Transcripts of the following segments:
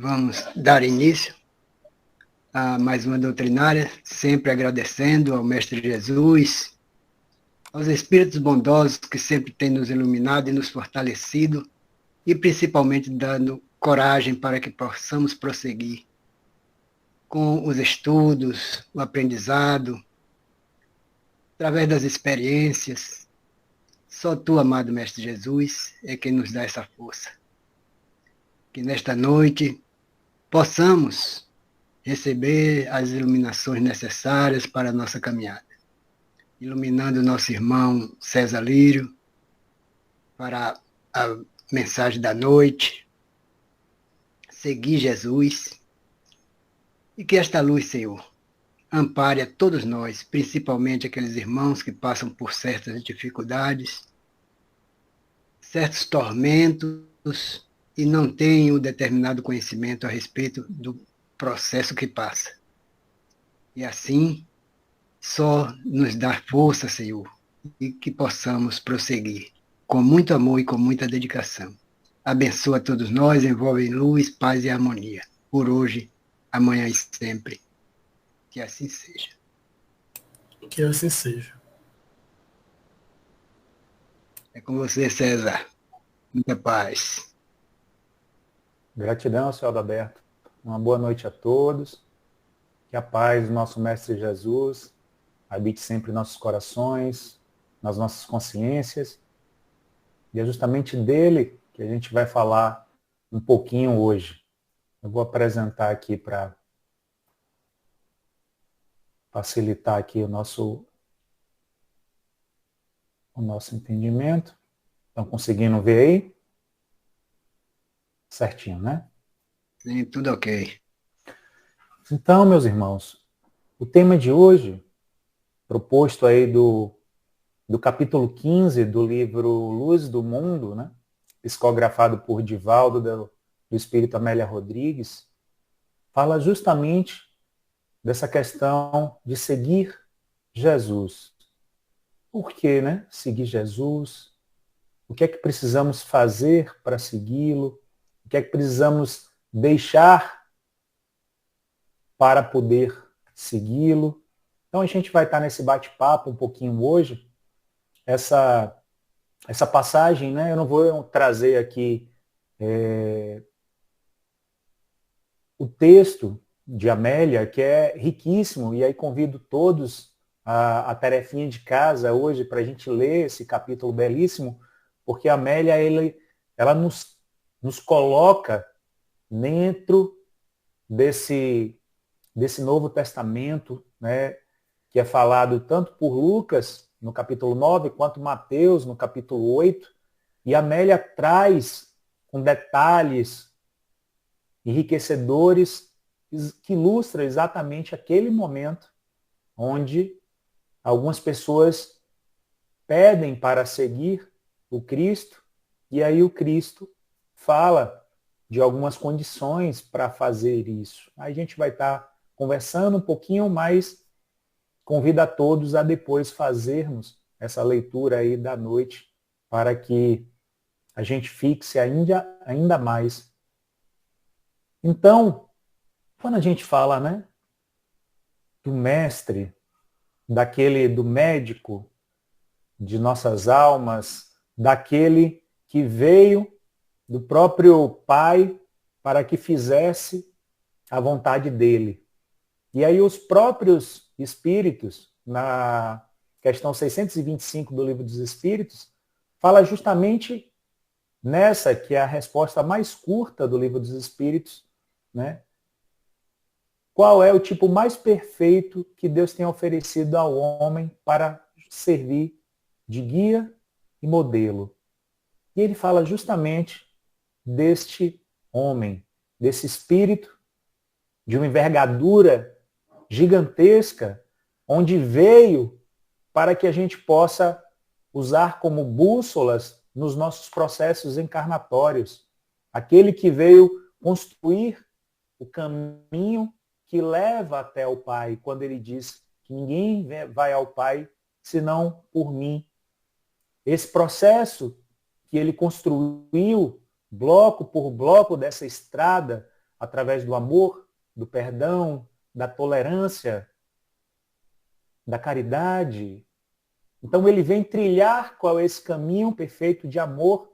vamos dar início a mais uma doutrinária, sempre agradecendo ao Mestre Jesus, aos Espíritos bondosos que sempre têm nos iluminado e nos fortalecido, e principalmente dando coragem para que possamos prosseguir com os estudos, o aprendizado, através das experiências. Só Tu, amado Mestre Jesus, é quem nos dá essa força. Que nesta noite possamos receber as iluminações necessárias para a nossa caminhada. Iluminando o nosso irmão César Lírio para a mensagem da noite, seguir Jesus, e que esta luz, Senhor, ampare a todos nós, principalmente aqueles irmãos que passam por certas dificuldades, certos tormentos, e não têm o determinado conhecimento a respeito do processo que passa. E assim, só nos dar força, Senhor, e que possamos prosseguir com muito amor e com muita dedicação. Abençoa todos nós, envolve em luz, paz e harmonia, por hoje, amanhã e sempre. Que assim seja. Que assim seja. É com você, César. Muita paz. Gratidão, Céu Aberto. Uma boa noite a todos. Que a paz do nosso Mestre Jesus habite sempre em nossos corações, nas nossas consciências. E é justamente dele que a gente vai falar um pouquinho hoje. Eu vou apresentar aqui para facilitar aqui o nosso entendimento. Estão conseguindo ver aí? Certinho, né? Sim, tudo ok. Então, meus irmãos, o tema de hoje, proposto aí do capítulo 15 do livro Luz do Mundo, né? Psicografado por Divaldo, do Espírito Amélia Rodrigues, fala justamente dessa questão de seguir Jesus. Por que, né? Seguir Jesus? O que é que precisamos fazer para segui-lo? O que é que precisamos deixar para poder segui-lo? Então a gente vai estar nesse bate-papo um pouquinho hoje. Essa passagem, né? Eu não vou trazer aqui o texto de Amélia, que é riquíssimo, e aí convido todos a tarefinha de casa hoje para a gente ler esse capítulo belíssimo, porque a Amélia ela nos coloca dentro desse Novo Testamento, né, que é falado tanto por Lucas, no capítulo 9, quanto Mateus, no capítulo 8, e a Amélia traz com detalhes enriquecedores que ilustra exatamente aquele momento onde algumas pessoas pedem para seguir o Cristo, e aí o Cristo fala de algumas condições para fazer isso. Aí a gente vai estar conversando um pouquinho, mais convido a todos a depois fazermos essa leitura aí da noite, para que a gente fixe ainda mais. Então, quando a gente fala, né, do mestre, do médico de nossas almas, daquele que veio do próprio Pai para que fizesse a vontade dele. E aí os próprios Espíritos, na questão 625 do Livro dos Espíritos, fala justamente nessa, que é a resposta mais curta do Livro dos Espíritos, né? Qual é o tipo mais perfeito que Deus tem oferecido ao homem para servir de guia e modelo? E ele fala justamente deste homem, desse espírito de uma envergadura gigantesca, onde veio para que a gente possa usar como bússolas nos nossos processos encarnatórios. Aquele que veio construir o caminho que leva até o Pai, quando ele diz que ninguém vai ao Pai senão por mim. Esse processo que ele construiu, bloco por bloco dessa estrada, através do amor, do perdão, da tolerância, da caridade. Então ele vem trilhar qual é esse caminho perfeito de amor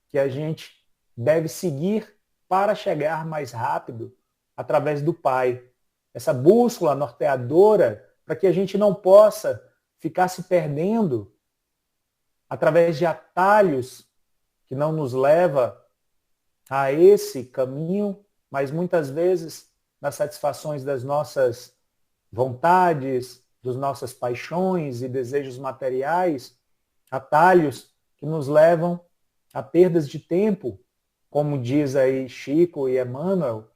que a gente deve seguir para chegar mais rápido através do Pai. Essa bússola norteadora para que a gente não possa ficar se perdendo através de atalhos que não nos leva a esse caminho, mas muitas vezes nas satisfações das nossas vontades, das nossas paixões e desejos materiais, atalhos que nos levam a perdas de tempo, como diz aí Chico e Emmanuel,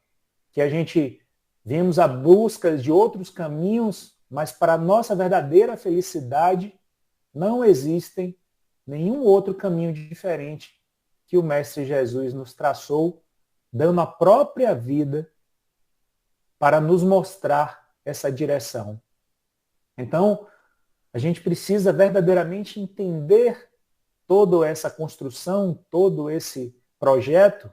que a gente vemos a busca de outros caminhos, mas para a nossa verdadeira felicidade não existem nenhum outro caminho diferente que o Mestre Jesus nos traçou, dando a própria vida para nos mostrar essa direção. Então, a gente precisa verdadeiramente entender toda essa construção, todo esse projeto,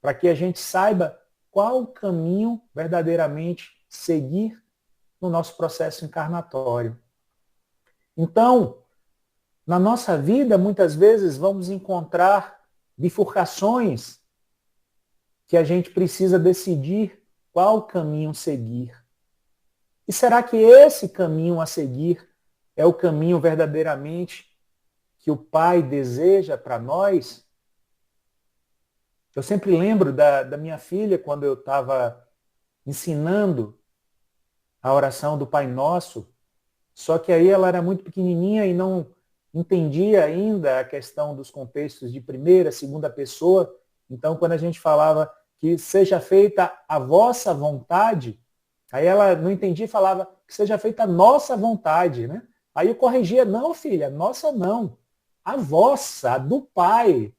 para que a gente saiba qual caminho verdadeiramente seguir no nosso processo encarnatório. Então, na nossa vida, muitas vezes vamos encontrar bifurcações que a gente precisa decidir qual caminho seguir. E será que esse caminho a seguir é o caminho verdadeiramente que o Pai deseja para nós? Eu sempre lembro da minha filha, quando eu estava ensinando a oração do Pai Nosso, só que aí ela era muito pequenininha e não entendia ainda a questão dos contextos de primeira, segunda pessoa. Então, quando a gente falava que seja feita a vossa vontade, aí ela não entendia e falava que seja feita a nossa vontade, né? Aí eu corrigia, não, filha, nossa não, a vossa, a do Pai,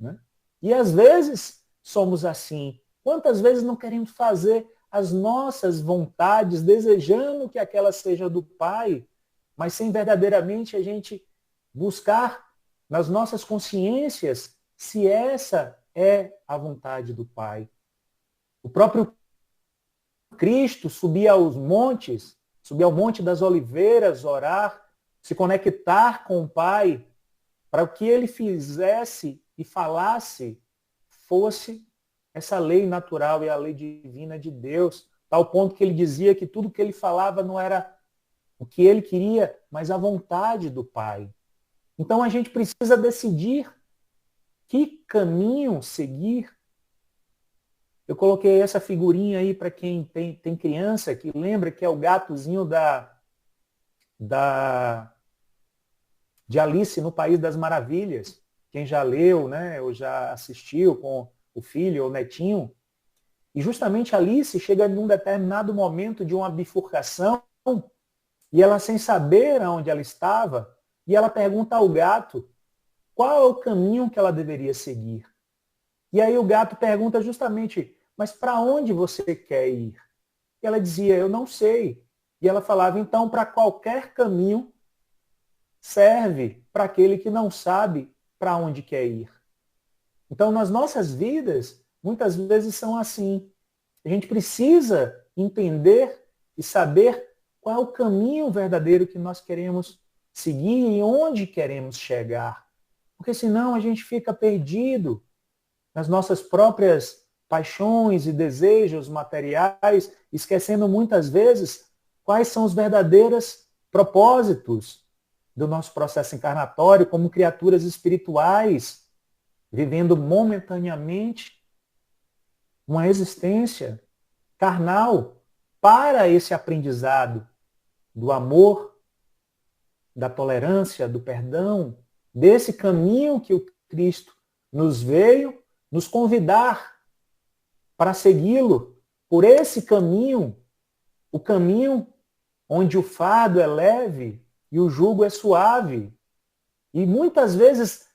né? E às vezes somos assim. Quantas vezes não queremos fazer as nossas vontades, desejando que aquela seja do Pai, mas sem verdadeiramente a gente buscar nas nossas consciências se essa é a vontade do Pai. O próprio Cristo subia aos montes, subia ao Monte das Oliveiras, orar, se conectar com o Pai, para o que ele fizesse e falasse fosse essa lei natural e a lei divina de Deus, tal ponto que ele dizia que tudo que ele falava não era o que ele queria, mas a vontade do Pai. Então a gente precisa decidir que caminho seguir. Eu coloquei essa figurinha aí para quem tem criança, que lembra que é o gatozinho de Alice no País das Maravilhas. Quem já leu, né, ou já assistiu com o filho ou o netinho. E justamente Alice chega num determinado momento de uma bifurcação e ela, sem saber aonde ela estava, e ela pergunta ao gato qual é o caminho que ela deveria seguir. E aí o gato pergunta justamente, mas para onde você quer ir? E ela dizia, eu não sei. E ela falava, então, para qualquer caminho serve para aquele que não sabe para onde quer ir. Então, nas nossas vidas, muitas vezes são assim. A gente precisa entender e saber qual é o caminho verdadeiro que nós queremos seguir e onde queremos chegar. Porque senão a gente fica perdido nas nossas próprias paixões e desejos materiais, esquecendo muitas vezes quais são os verdadeiros propósitos do nosso processo encarnatório como criaturas espirituais, vivendo momentaneamente uma existência carnal para esse aprendizado do amor, da tolerância, do perdão, desse caminho que o Cristo nos veio nos convidar para segui-lo por esse caminho, o caminho onde o fardo é leve e o jugo é suave. E muitas vezes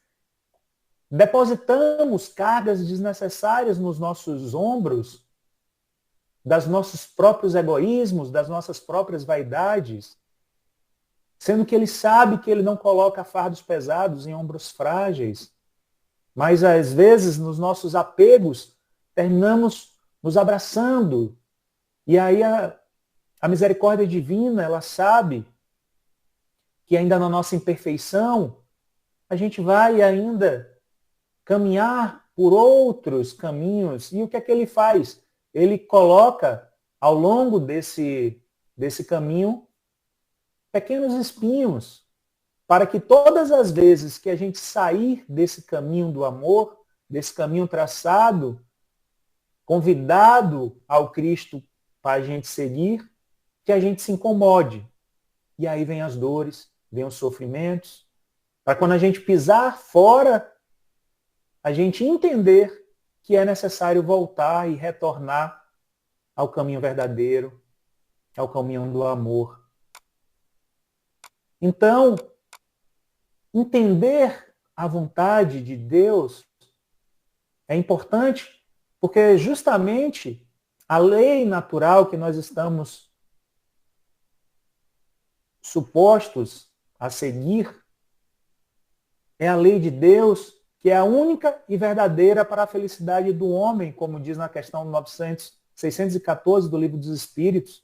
depositamos cargas desnecessárias nos nossos ombros, das nossos próprios egoísmos, das nossas próprias vaidades, sendo que ele sabe que ele não coloca fardos pesados em ombros frágeis. Mas às vezes, nos nossos apegos, terminamos nos abraçando. E aí a misericórdia divina, ela sabe que ainda na nossa imperfeição, a gente vai ainda caminhar por outros caminhos. E o que é que ele faz? Ele coloca ao longo desse caminho pequenos espinhos, para que todas as vezes que a gente sair desse caminho do amor, desse caminho traçado, convidado ao Cristo para a gente seguir, que a gente se incomode. E aí vem as dores, vem os sofrimentos, para quando a gente pisar fora, a gente entender que é necessário voltar e retornar ao caminho verdadeiro, ao caminho do amor. Então, entender a vontade de Deus é importante, porque justamente a lei natural que nós estamos supostos a seguir é a lei de Deus, que é a única e verdadeira para a felicidade do homem, como diz na questão 614 do Livro dos Espíritos.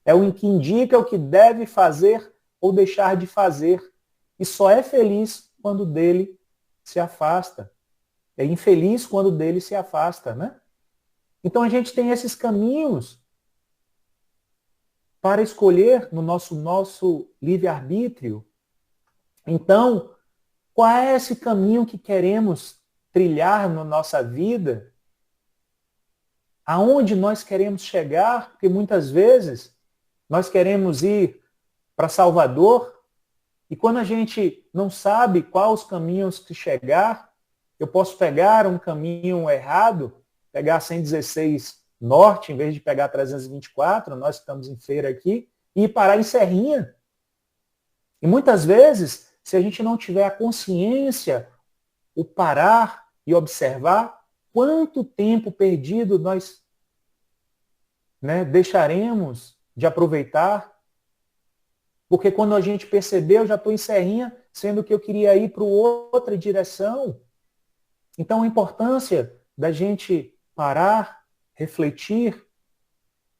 É o que indica o que deve fazer ou deixar de fazer. E só é feliz quando dele se afasta. É infeliz quando dele se afasta, né? Então a gente tem esses caminhos para escolher no nosso livre-arbítrio. Então, qual é esse caminho que queremos trilhar na nossa vida? Aonde nós queremos chegar? Porque muitas vezes nós queremos ir para Salvador e quando a gente não sabe quais os caminhos que chegar, eu posso pegar um caminho errado, pegar 116 norte em vez de pegar 324, nós estamos em feira aqui, e ir parar em Serrinha. E muitas vezes, se a gente não tiver a consciência, o parar e observar, quanto tempo perdido nós deixaremos de aproveitar. Porque quando a gente percebeu, já estou em Serrinha, sendo que eu queria ir para outra direção. Então a importância da gente parar, refletir.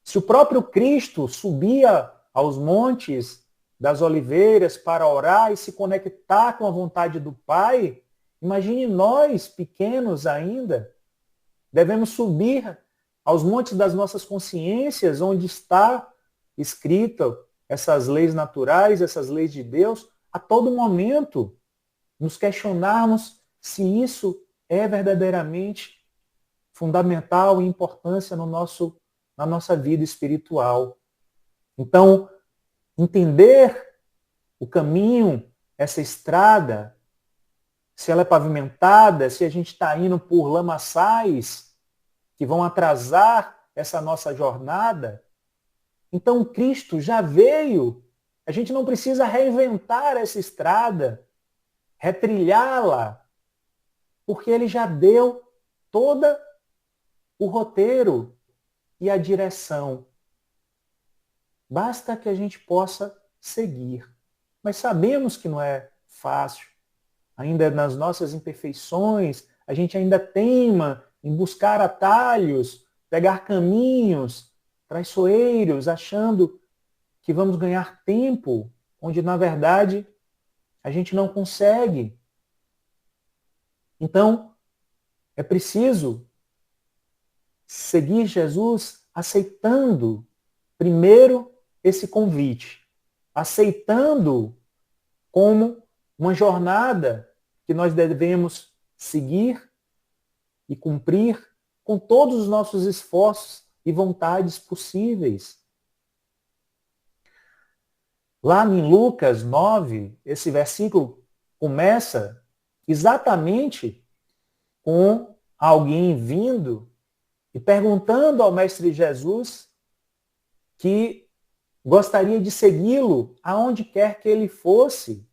Se o próprio Cristo subia aos montes das oliveiras para orar e se conectar com a vontade do Pai, imagine nós, pequenos ainda, devemos subir aos montes das nossas consciências, onde está escrita essas leis naturais, essas leis de Deus, a todo momento nos questionarmos se isso é verdadeiramente fundamental e importância na nossa vida espiritual. Então, entender o caminho, essa estrada, se ela é pavimentada, se a gente está indo por lamaçais que vão atrasar essa nossa jornada. Então, Cristo já veio. A gente não precisa reinventar essa estrada, retrilhá-la, porque ele já deu todo o roteiro e a direção. Basta que a gente possa seguir. Mas sabemos que não é fácil. Ainda nas nossas imperfeições, a gente ainda teima em buscar atalhos, pegar caminhos traiçoeiros, achando que vamos ganhar tempo, onde na verdade a gente não consegue. Então, é preciso seguir Jesus aceitando primeiro esse convite, aceitando como uma jornada que nós devemos seguir e cumprir com todos os nossos esforços e vontades possíveis. Lá em Lucas 9, esse versículo começa exatamente com alguém vindo e perguntando ao Mestre Jesus que gostaria de segui-lo aonde quer que ele fosse.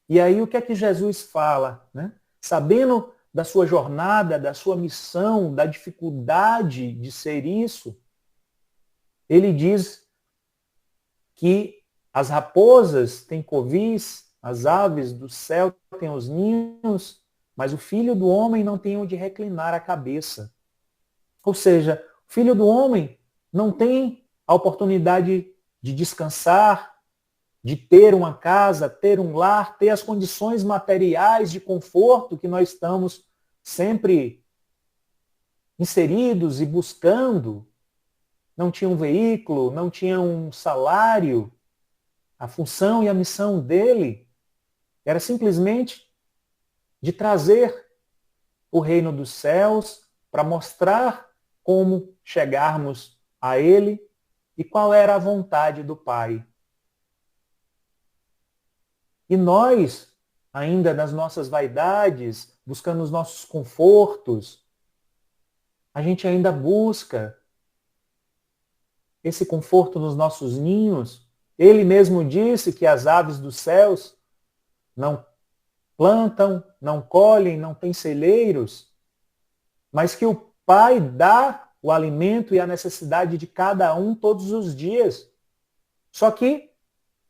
E aí o que é que Jesus fala? Sabendo da sua jornada, da sua missão, da dificuldade de ser isso, ele diz que as raposas têm covis, as aves do céu têm os ninhos, mas o Filho do Homem não tem onde reclinar a cabeça. Ou seja, o Filho do Homem não tem a oportunidade de descansar, de ter uma casa, ter um lar, ter as condições materiais de conforto que nós estamos sempre inseridos e buscando. Não tinha um veículo, não tinha um salário. A função e a missão dele era simplesmente de trazer o reino dos céus para mostrar como chegarmos a ele e qual era a vontade do Pai. E nós, ainda nas nossas vaidades, buscando os nossos confortos, a gente ainda busca esse conforto nos nossos ninhos. Ele mesmo disse que as aves dos céus não plantam, não colhem, não têm celeiros, mas que o Pai dá o alimento e a necessidade de cada um todos os dias. Só que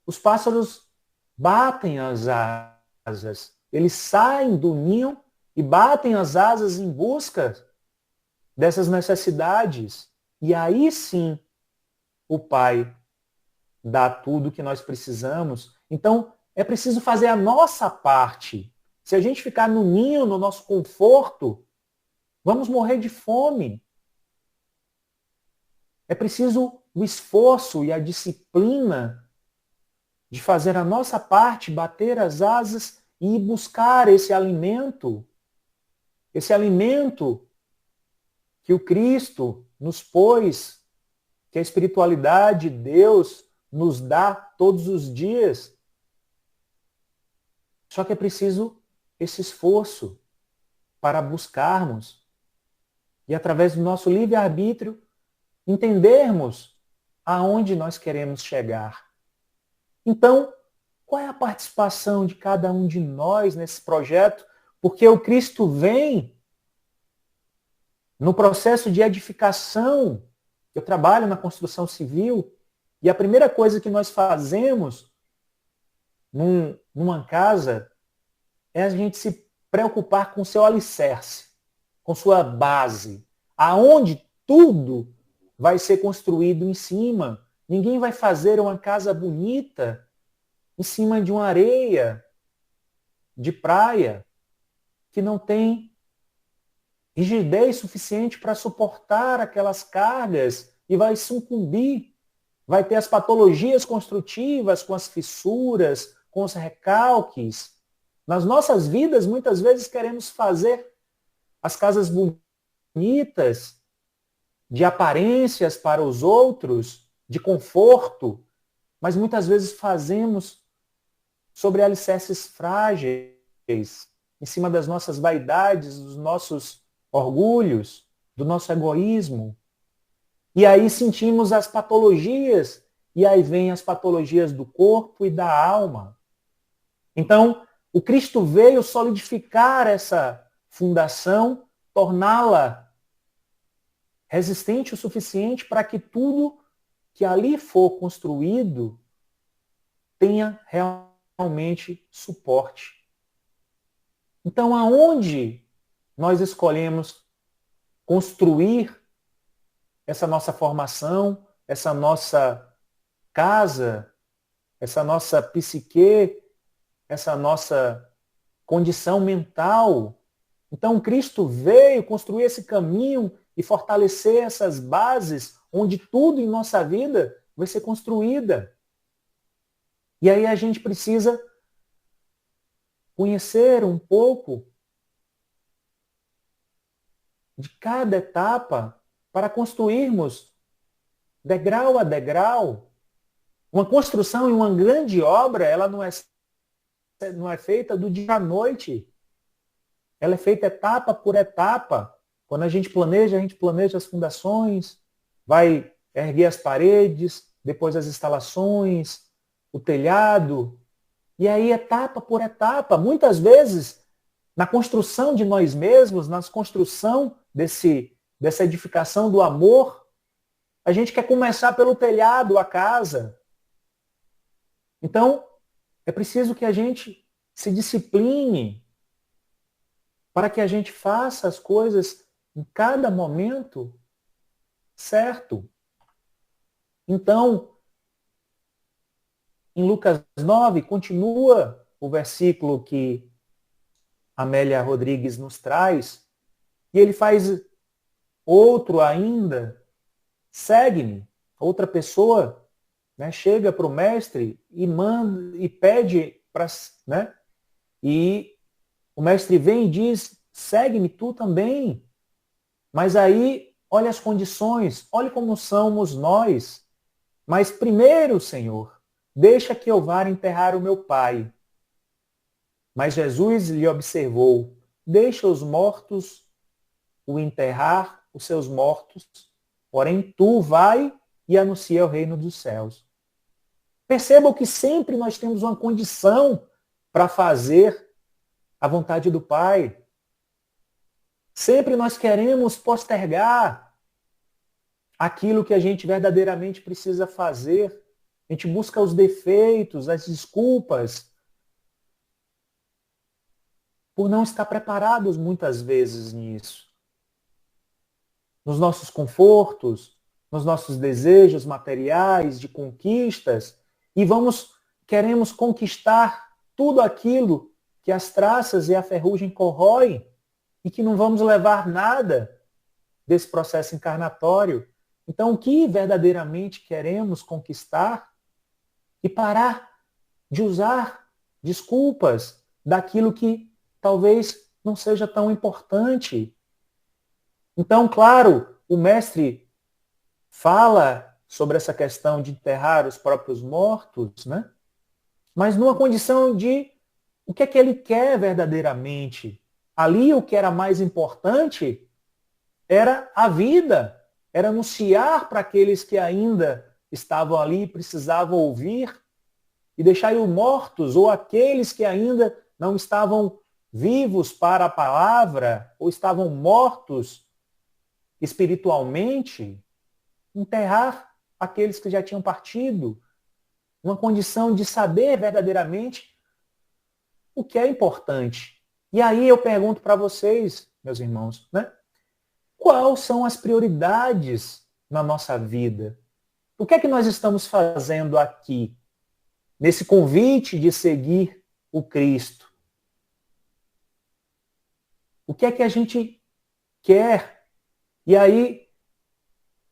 os pássaros batem as asas. Eles saem do ninho e batem as asas em busca dessas necessidades. E aí sim, o Pai dá tudo que nós precisamos. Então, é preciso fazer a nossa parte. Se a gente ficar no ninho, no nosso conforto, vamos morrer de fome. É preciso o esforço e a disciplina de fazer a nossa parte, bater as asas e buscar esse alimento que o Cristo nos pôs, que a espiritualidade de Deus nos dá todos os dias. Só que é preciso esse esforço para buscarmos e, através do nosso livre-arbítrio, entendermos aonde nós queremos chegar. Então, qual é a participação de cada um de nós nesse projeto? Porque o Cristo vem no processo de edificação. Eu trabalho na construção civil e a primeira coisa que nós fazemos numa casa é a gente se preocupar com o seu alicerce, com sua base, aonde tudo vai ser construído em cima. Ninguém vai fazer uma casa bonita em cima de uma areia de praia que não tem rigidez suficiente para suportar aquelas cargas e vai sucumbir. Vai ter as patologias construtivas com as fissuras, com os recalques. Nas nossas vidas, muitas vezes queremos fazer as casas bonitas, de aparências para os outros, de conforto, mas muitas vezes fazemos sobre alicerces frágeis, em cima das nossas vaidades, dos nossos orgulhos, do nosso egoísmo. E aí sentimos as patologias, e aí vêm as patologias do corpo e da alma. Então, o Cristo veio solidificar essa fundação, torná-la resistente o suficiente para que tudo que ali for construído tenha realmente suporte. Então, aonde nós escolhemos construir essa nossa formação, essa nossa casa, essa nossa psique, essa nossa condição mental? Então, Cristo veio construir esse caminho e fortalecer essas bases onde tudo em nossa vida vai ser construída. E aí a gente precisa conhecer um pouco de cada etapa para construirmos degrau a degrau. Uma construção em uma grande obra, ela não é feita do dia à noite. Ela é feita etapa por etapa. Quando a gente planeja as fundações, vai erguer as paredes, depois as instalações, o telhado. E aí, etapa por etapa, muitas vezes, na construção de nós mesmos, na construção dessa edificação do amor, a gente quer começar pelo telhado, a casa. Então, é preciso que a gente se discipline para que a gente faça as coisas em cada momento certo. Então, em Lucas 9, continua o versículo que Amélia Rodrigues nos traz, e ele faz outro ainda, segue-me. Outra pessoa, né, chega para o mestre e manda e pede para, né, e o mestre vem e diz, segue-me tu também. Mas aí, olha as condições, olha como somos nós. Mas primeiro, Senhor, deixa que eu vá enterrar o meu pai. Mas Jesus lhe observou, deixa os mortos o enterrar, os seus mortos, porém tu vai e anuncia o reino dos céus. Percebam que sempre nós temos uma condição para fazer a vontade do Pai. Sempre nós queremos postergar aquilo que a gente verdadeiramente precisa fazer. A gente busca os defeitos, as desculpas, por não estar preparados muitas vezes nisso. Nos nossos confortos, nos nossos desejos materiais, de conquistas, e queremos conquistar tudo aquilo que as traças e a ferrugem corroem, e que não vamos levar nada desse processo encarnatório. Então, o que verdadeiramente queremos conquistar e parar de usar desculpas daquilo que talvez não seja tão importante. Então, claro, o mestre fala sobre essa questão de enterrar os próprios mortos, né? Mas numa condição de o que é que ele quer verdadeiramente. Ali o que era mais importante era a vida, era anunciar para aqueles que ainda estavam ali e precisavam ouvir, e deixar os mortos, ou aqueles que ainda não estavam vivos para a palavra, ou estavam mortos espiritualmente, enterrar aqueles que já tinham partido, uma condição de saber verdadeiramente o que é importante. E aí eu pergunto para vocês, meus irmãos, né? Quais são as prioridades na nossa vida? O que é que nós estamos fazendo aqui, nesse convite de seguir o Cristo? O que é que a gente quer? E aí,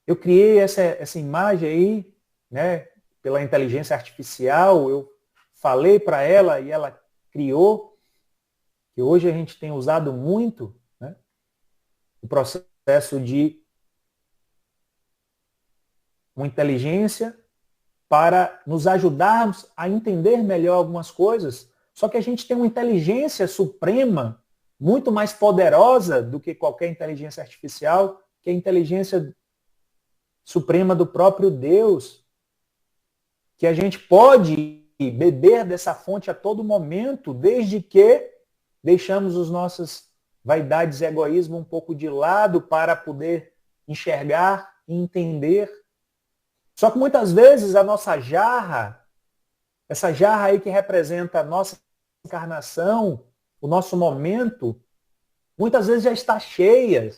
eu criei essa imagem aí, né, pela inteligência artificial, eu falei para ela e ela criou, que hoje a gente tem usado muito, né, o processo de uma inteligência para nos ajudarmos a entender melhor algumas coisas, só que a gente tem uma inteligência suprema, muito mais poderosa do que qualquer inteligência artificial, que é a inteligência suprema do próprio Deus, que a gente pode beber dessa fonte a todo momento, desde que deixamos os nossas vaidades e egoísmo um pouco de lado para poder enxergar e entender. Só que muitas vezes a nossa jarra, essa jarra aí que representa a nossa encarnação, o nosso momento, muitas vezes já está cheia.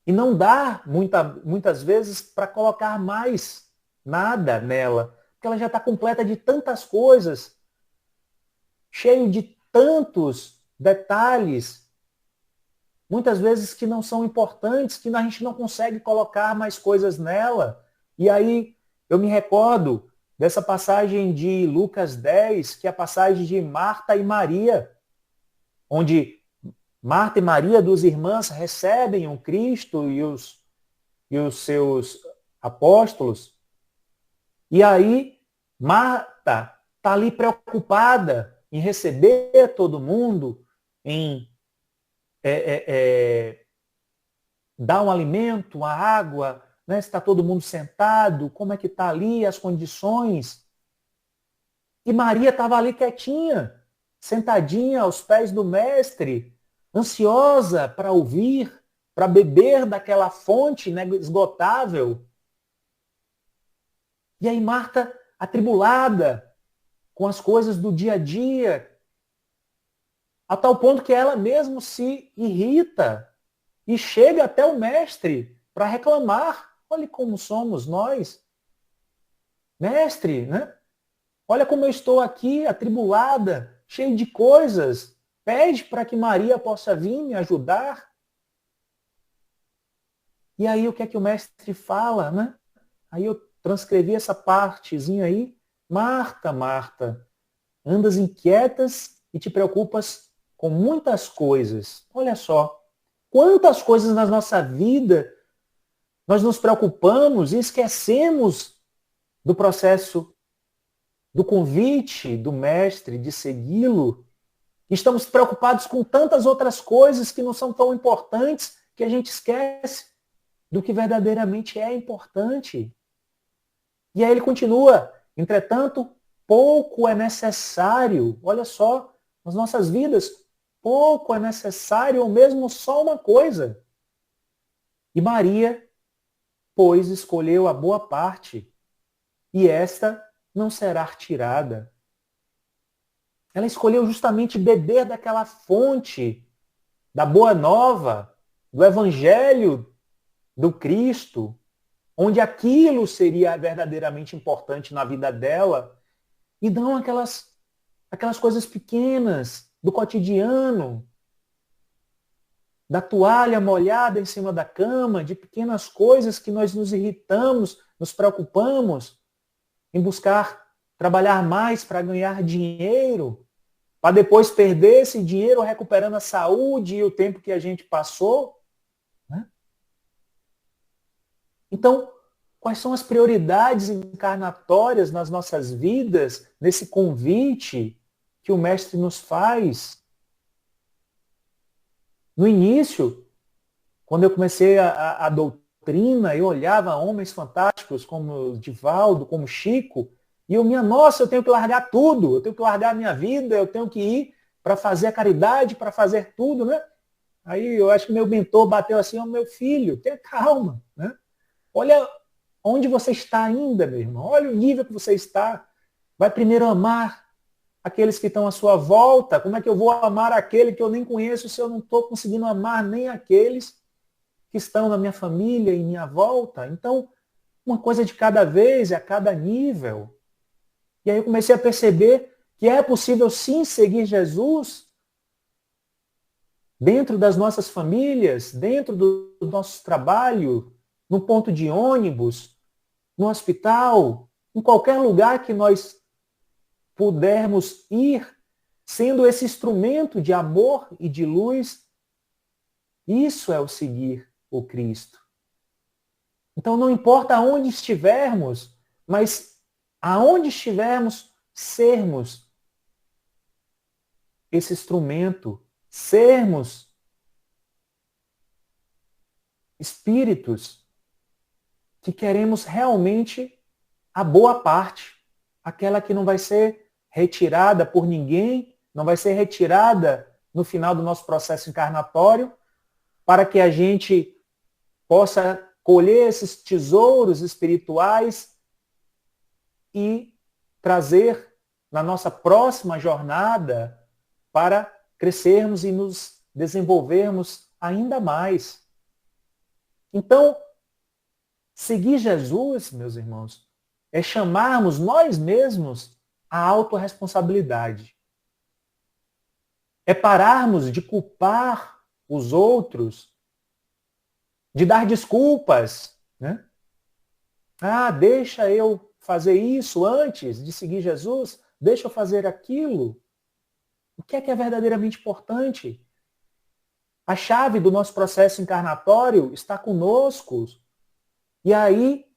E não dá, muitas vezes, para colocar mais nada nela. Porque ela já está completa de tantas coisas, cheio de tantos detalhes, muitas vezes que não são importantes, que a gente não consegue colocar mais coisas nela. E aí eu me recordo dessa passagem de Lucas 10, que é a passagem de Marta e Maria, onde Marta e Maria, duas irmãs, recebem o Cristo e os seus apóstolos. E aí Marta está ali preocupada em receber todo mundo, em dar um alimento, uma água, né? Está todo mundo sentado, como é que está ali as condições. E Maria estava ali quietinha, sentadinha aos pés do mestre, ansiosa para ouvir, para beber daquela fonte inesgotável. E aí Marta, atribulada com as coisas do dia a dia, a tal ponto que ela mesmo se irrita e chega até o mestre para reclamar. Olhe como somos nós. Mestre, né? Olha como eu estou aqui, atribulada, cheio de coisas. Pede para que Maria possa vir me ajudar. E aí o que é que o mestre fala, né? Aí eu transcrevi essa partezinha aí. Marta, Marta, andas inquietas e te preocupas com muitas coisas. Olha só, quantas coisas na nossa vida nós nos preocupamos e esquecemos do processo, do convite do mestre de segui-lo. Estamos preocupados com tantas outras coisas que não são tão importantes que a gente esquece do que verdadeiramente é importante. E aí ele continua, entretanto, pouco é necessário, olha só, nas nossas vidas, pouco é necessário, ou mesmo só uma coisa. E Maria, pois, escolheu a boa parte, e esta não será retirada. Ela escolheu justamente beber daquela fonte da boa nova, do evangelho do Cristo, onde aquilo seria verdadeiramente importante na vida dela, e não aquelas coisas pequenas do cotidiano, da toalha molhada em cima da cama, de pequenas coisas que nós nos irritamos, nos preocupamos em buscar trabalhar mais para ganhar dinheiro, para depois perder esse dinheiro recuperando a saúde e o tempo que a gente passou. Né? Então, quais são as prioridades encarnatórias nas nossas vidas, nesse convite que o Mestre nos faz? No início, quando eu comecei a doutrina, eu olhava homens fantásticos como Divaldo, como Chico, e eu, minha nossa, eu tenho que largar tudo, eu tenho que largar a minha vida, eu tenho que ir para fazer a caridade, para fazer tudo, né? Aí eu acho que meu mentor bateu assim, ó, meu filho, tenha calma, né? Olha onde você está ainda, meu irmão, olha o nível que você está. Vai primeiro amar aqueles que estão à sua volta. Como é que eu vou amar aquele que eu nem conheço se eu não estou conseguindo amar nem aqueles que estão na minha família e em minha volta? Então, uma coisa de cada vez, a cada nível. E aí eu comecei a perceber que é possível sim seguir Jesus dentro das nossas famílias, dentro do nosso trabalho, no ponto de ônibus, no hospital, em qualquer lugar que nós pudermos ir, sendo esse instrumento de amor e de luz. Isso é o seguir o Cristo. Então não importa aonde estivermos, mas aonde estivermos, sermos esse instrumento, sermos espíritos que queremos realmente a boa parte, aquela que não vai ser retirada por ninguém, não vai ser retirada no final do nosso processo encarnatório, para que a gente possa colher esses tesouros espirituais e trazer na nossa próxima jornada para crescermos e nos desenvolvermos ainda mais. Então, seguir Jesus, meus irmãos, é chamarmos nós mesmos à autorresponsabilidade. É pararmos de culpar os outros, de dar desculpas, né? Ah, deixa eu fazer isso antes de seguir Jesus, deixa eu fazer aquilo. O que é verdadeiramente importante? A chave do nosso processo encarnatório está conosco. E aí,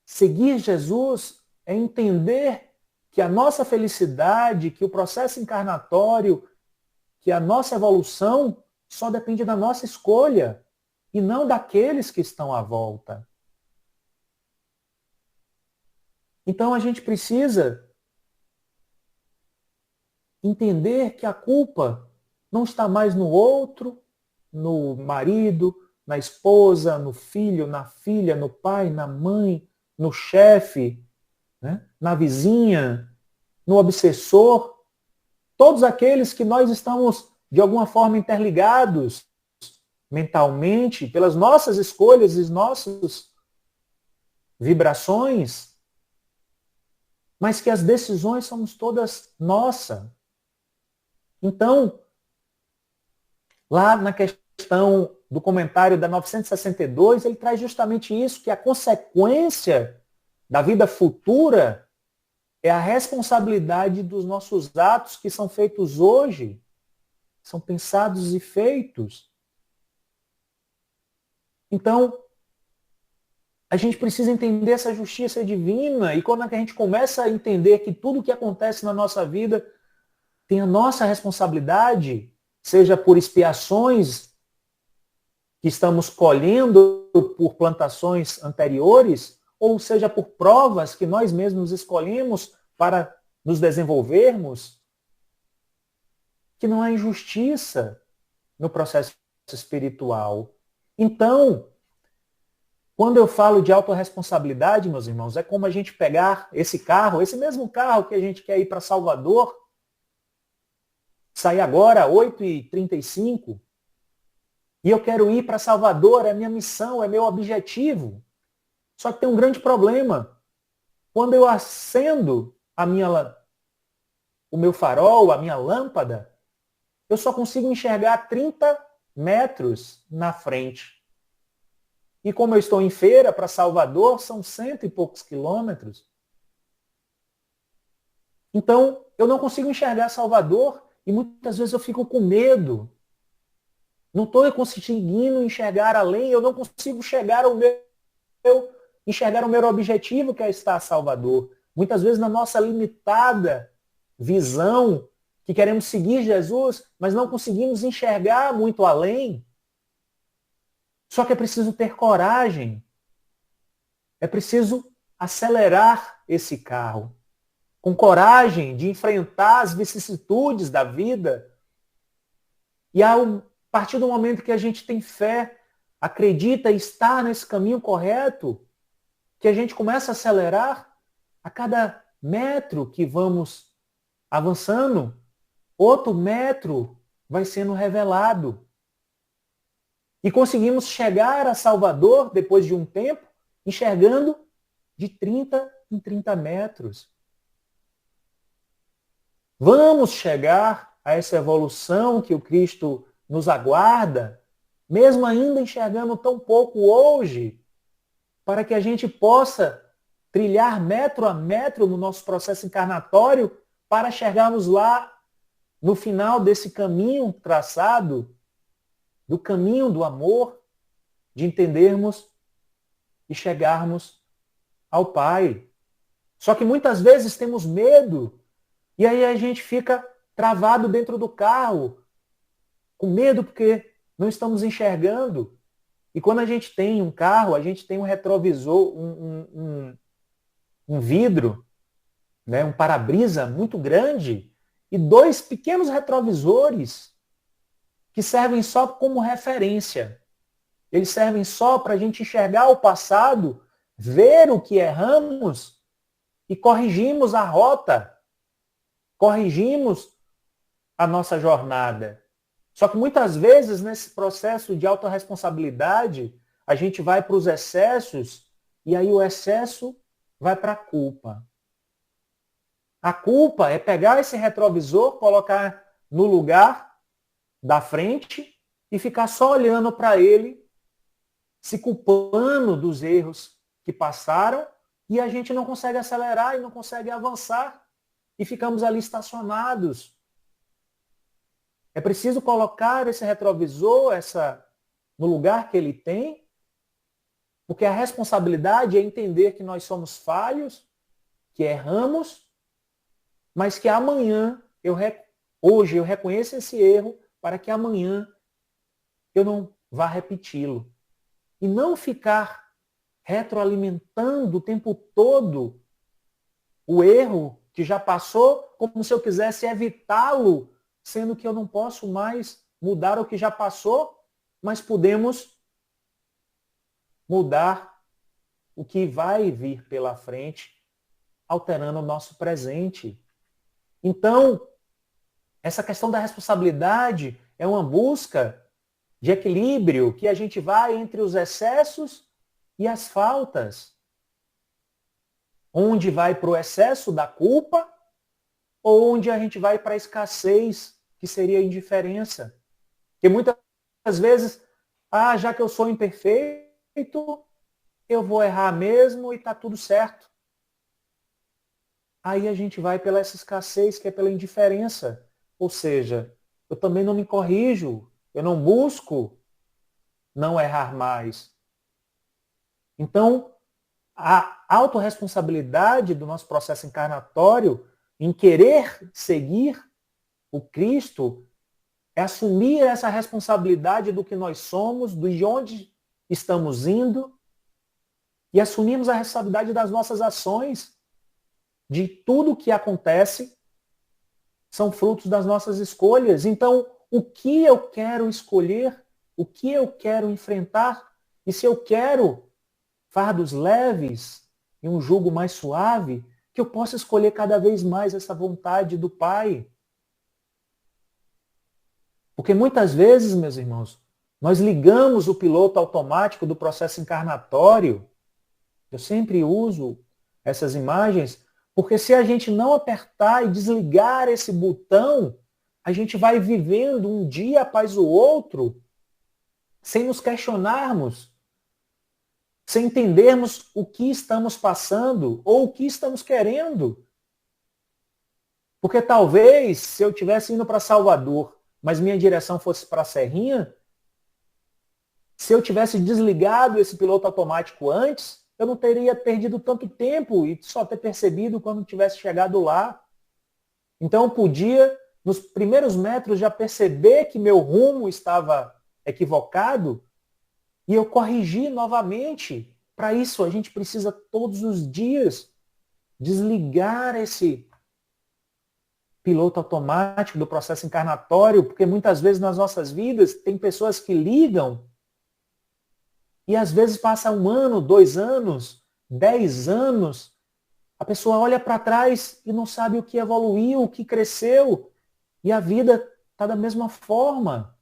seguir Jesus é entender que a nossa felicidade, que o processo encarnatório, que a nossa evolução só depende da nossa escolha e não daqueles que estão à volta. Então a gente precisa entender que a culpa não está mais no outro, no marido, na esposa, no filho, na filha, no pai, na mãe, no chefe, né? Na vizinha, no obsessor. Todos aqueles que nós estamos, de alguma forma, interligados mentalmente, pelas nossas escolhas e nossas vibrações, mas que as decisões somos todas nossas. Então, lá na questão do comentário da 962, ele traz justamente isso, que a consequência da vida futura é a responsabilidade dos nossos atos que são feitos hoje, são pensados e feitos. Então, a gente precisa entender essa justiça divina, e quando a gente começa a entender que tudo o que acontece na nossa vida tem a nossa responsabilidade, seja por expiações que estamos colhendo por plantações anteriores, ou seja por provas que nós mesmos escolhemos para nos desenvolvermos, que não há injustiça no processo espiritual. Então, quando eu falo de autorresponsabilidade, meus irmãos, é como a gente pegar esse carro, esse mesmo carro que a gente quer ir para Salvador, sair agora, 8h35, e eu quero ir para Salvador, é minha missão, é meu objetivo. Só que tem um grande problema. Quando eu acendo o meu farol, a minha lâmpada, eu só consigo enxergar 30 metros na frente. E como eu estou em feira para Salvador, são 100 e poucos quilômetros. Então, eu não consigo enxergar Salvador e muitas vezes eu fico com medo. Não estou conseguindo enxergar além, eu não consigo enxergar o meu objetivo, que é estar a Salvador. Muitas vezes na nossa limitada visão, que queremos seguir Jesus, mas não conseguimos enxergar muito além. Só que é preciso ter coragem. É preciso acelerar esse carro. Com coragem de enfrentar as vicissitudes da vida. E a partir do momento que a gente tem fé, acredita e está nesse caminho correto, que a gente começa a acelerar, a cada metro que vamos avançando, outro metro vai sendo revelado. E conseguimos chegar a Salvador, depois de um tempo, enxergando de 30 em 30 metros. Vamos chegar a essa evolução que o Cristo nos aguarda, mesmo ainda enxergando tão pouco hoje, para que a gente possa trilhar metro a metro no nosso processo encarnatório para chegarmos lá no final desse caminho traçado, do caminho do amor, de entendermos e chegarmos ao Pai. Só que muitas vezes temos medo e aí a gente fica travado dentro do carro, com medo porque não estamos enxergando. E quando a gente tem um carro, a gente tem um retrovisor, um vidro, né, um para-brisa muito grande e 2 pequenos retrovisores que servem só como referência. Eles servem só para a gente enxergar o passado, ver o que erramos e corrigimos a rota, corrigimos a nossa jornada. Só que muitas vezes, nesse processo de autorresponsabilidade, a gente vai para os excessos e aí o excesso vai para a culpa. A culpa é pegar esse retrovisor, colocar no lugar da frente e ficar só olhando para ele, se culpando dos erros que passaram, e a gente não consegue acelerar e não consegue avançar e ficamos ali estacionados. É preciso colocar esse retrovisor no lugar que ele tem, porque a responsabilidade é entender que nós somos falhos, que erramos, mas que amanhã, hoje eu reconheço esse erro, para que amanhã eu não vá repeti-lo. E não ficar retroalimentando o tempo todo o erro que já passou, como se eu quisesse evitá-lo, sendo que eu não posso mais mudar o que já passou, mas podemos mudar o que vai vir pela frente, alterando o nosso presente. Então, essa questão da responsabilidade é uma busca de equilíbrio que a gente vai entre os excessos e as faltas. Onde vai para o excesso da culpa ou onde a gente vai para a escassez, que seria a indiferença. Porque muitas vezes, já que eu sou imperfeito, eu vou errar mesmo e está tudo certo. Aí a gente vai pela essa escassez, que é pela indiferença. Ou seja, eu também não me corrijo, eu não busco não errar mais. Então, a autorresponsabilidade do nosso processo encarnatório em querer seguir o Cristo é assumir essa responsabilidade do que nós somos, de onde estamos indo, e assumirmos a responsabilidade das nossas ações, de tudo que acontece, são frutos das nossas escolhas. Então, o que eu quero escolher, o que eu quero enfrentar, e se eu quero fardos leves e um jugo mais suave, que eu possa escolher cada vez mais essa vontade do Pai. Porque muitas vezes, meus irmãos, nós ligamos o piloto automático do processo encarnatório. Eu sempre uso essas imagens, porque se a gente não apertar e desligar esse botão, a gente vai vivendo um dia após o outro, sem nos questionarmos, sem entendermos o que estamos passando ou o que estamos querendo. Porque talvez, se eu estivesse indo para Salvador, mas minha direção fosse para a Serrinha, se eu tivesse desligado esse piloto automático antes, eu não teria perdido tanto tempo e só ter percebido quando tivesse chegado lá. Então eu podia, nos primeiros metros, já perceber que meu rumo estava equivocado e eu corrigi novamente. Para isso, a gente precisa todos os dias desligar esse piloto automático do processo encarnatório, porque muitas vezes nas nossas vidas tem pessoas que ligam e às vezes passa 1 ano, 2 anos, 10 anos, a pessoa olha para trás e não sabe o que evoluiu, o que cresceu, e a vida está da mesma forma.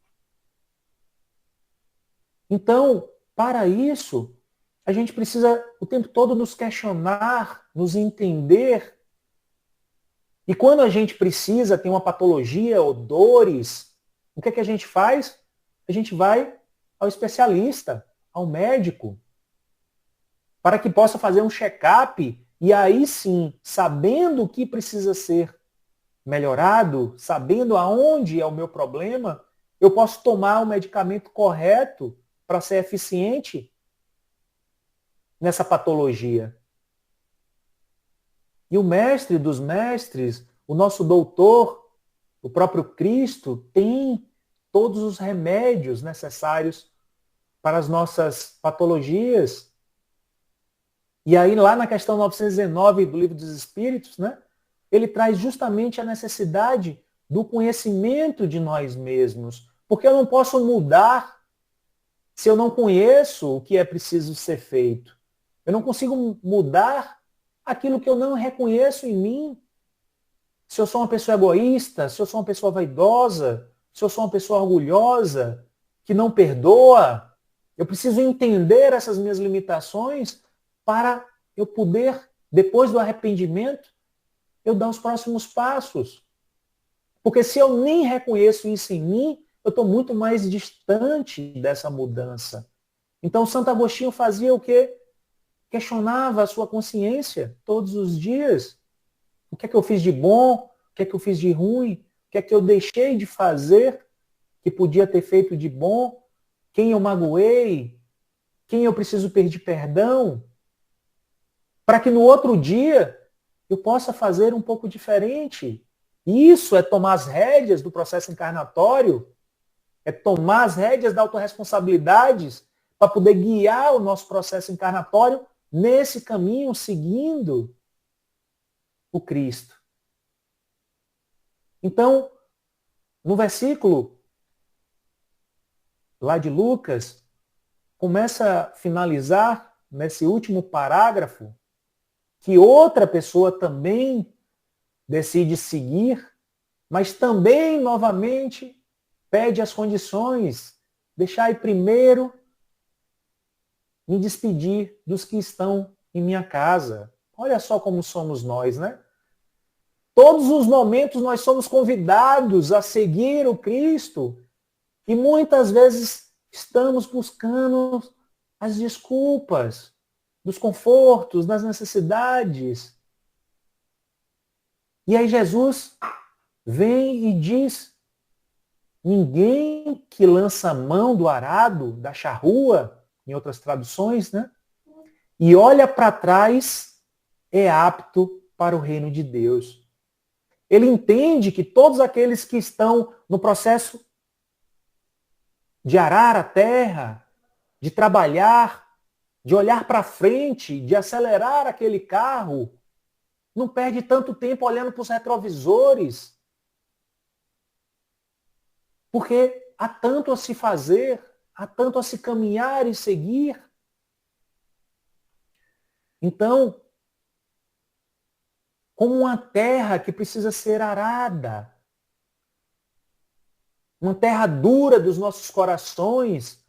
Então, para isso, a gente precisa o tempo todo nos questionar, nos entender. E quando a gente precisa, tem uma patologia ou dores, o que é que a gente faz? A gente vai ao especialista, ao médico, para que possa fazer um check-up e aí sim, sabendo o que precisa ser melhorado, sabendo aonde é o meu problema, eu posso tomar o medicamento correto para ser eficiente nessa patologia. E o mestre dos mestres, o nosso doutor, o próprio Cristo, tem todos os remédios necessários para as nossas patologias. E aí, lá na questão 919 do Livro dos Espíritos, né, ele traz justamente a necessidade do conhecimento de nós mesmos. Porque eu não posso mudar se eu não conheço o que é preciso ser feito. Eu não consigo mudar aquilo que eu não reconheço em mim. Se eu sou uma pessoa egoísta, se eu sou uma pessoa vaidosa, se eu sou uma pessoa orgulhosa, que não perdoa, eu preciso entender essas minhas limitações para eu poder, depois do arrependimento, eu dar os próximos passos. Porque se eu nem reconheço isso em mim, eu estou muito mais distante dessa mudança. Então, Santo Agostinho fazia o quê? Questionava a sua consciência todos os dias. O que é que eu fiz de bom? O que é que eu fiz de ruim? O que é que eu deixei de fazer que podia ter feito de bom? Quem eu magoei? Quem eu preciso pedir perdão? Para que no outro dia eu possa fazer um pouco diferente. Isso é tomar as rédeas do processo encarnatório, é tomar as rédeas da autorresponsabilidade para poder guiar o nosso processo encarnatório nesse caminho, seguindo o Cristo. Então, no versículo lá de Lucas, começa a finalizar nesse último parágrafo que outra pessoa também decide seguir, mas também, novamente, pede as condições deixai primeiro me despedir dos que estão em minha casa. Olha só como somos nós, né? Todos os momentos nós somos convidados a seguir o Cristo e muitas vezes estamos buscando as desculpas dos confortos, das necessidades. E aí Jesus vem e diz: ninguém que lança a mão do arado, da charrua, em outras traduções, né? E olha para trás, é apto para o reino de Deus. Ele entende que todos aqueles que estão no processo de arar a terra, de trabalhar, de olhar para frente, de acelerar aquele carro, não perde tanto tempo olhando para os retrovisores. Porque há tanto a se fazer, há tanto a se caminhar e seguir. Então, como uma terra que precisa ser arada, uma terra dura dos nossos corações,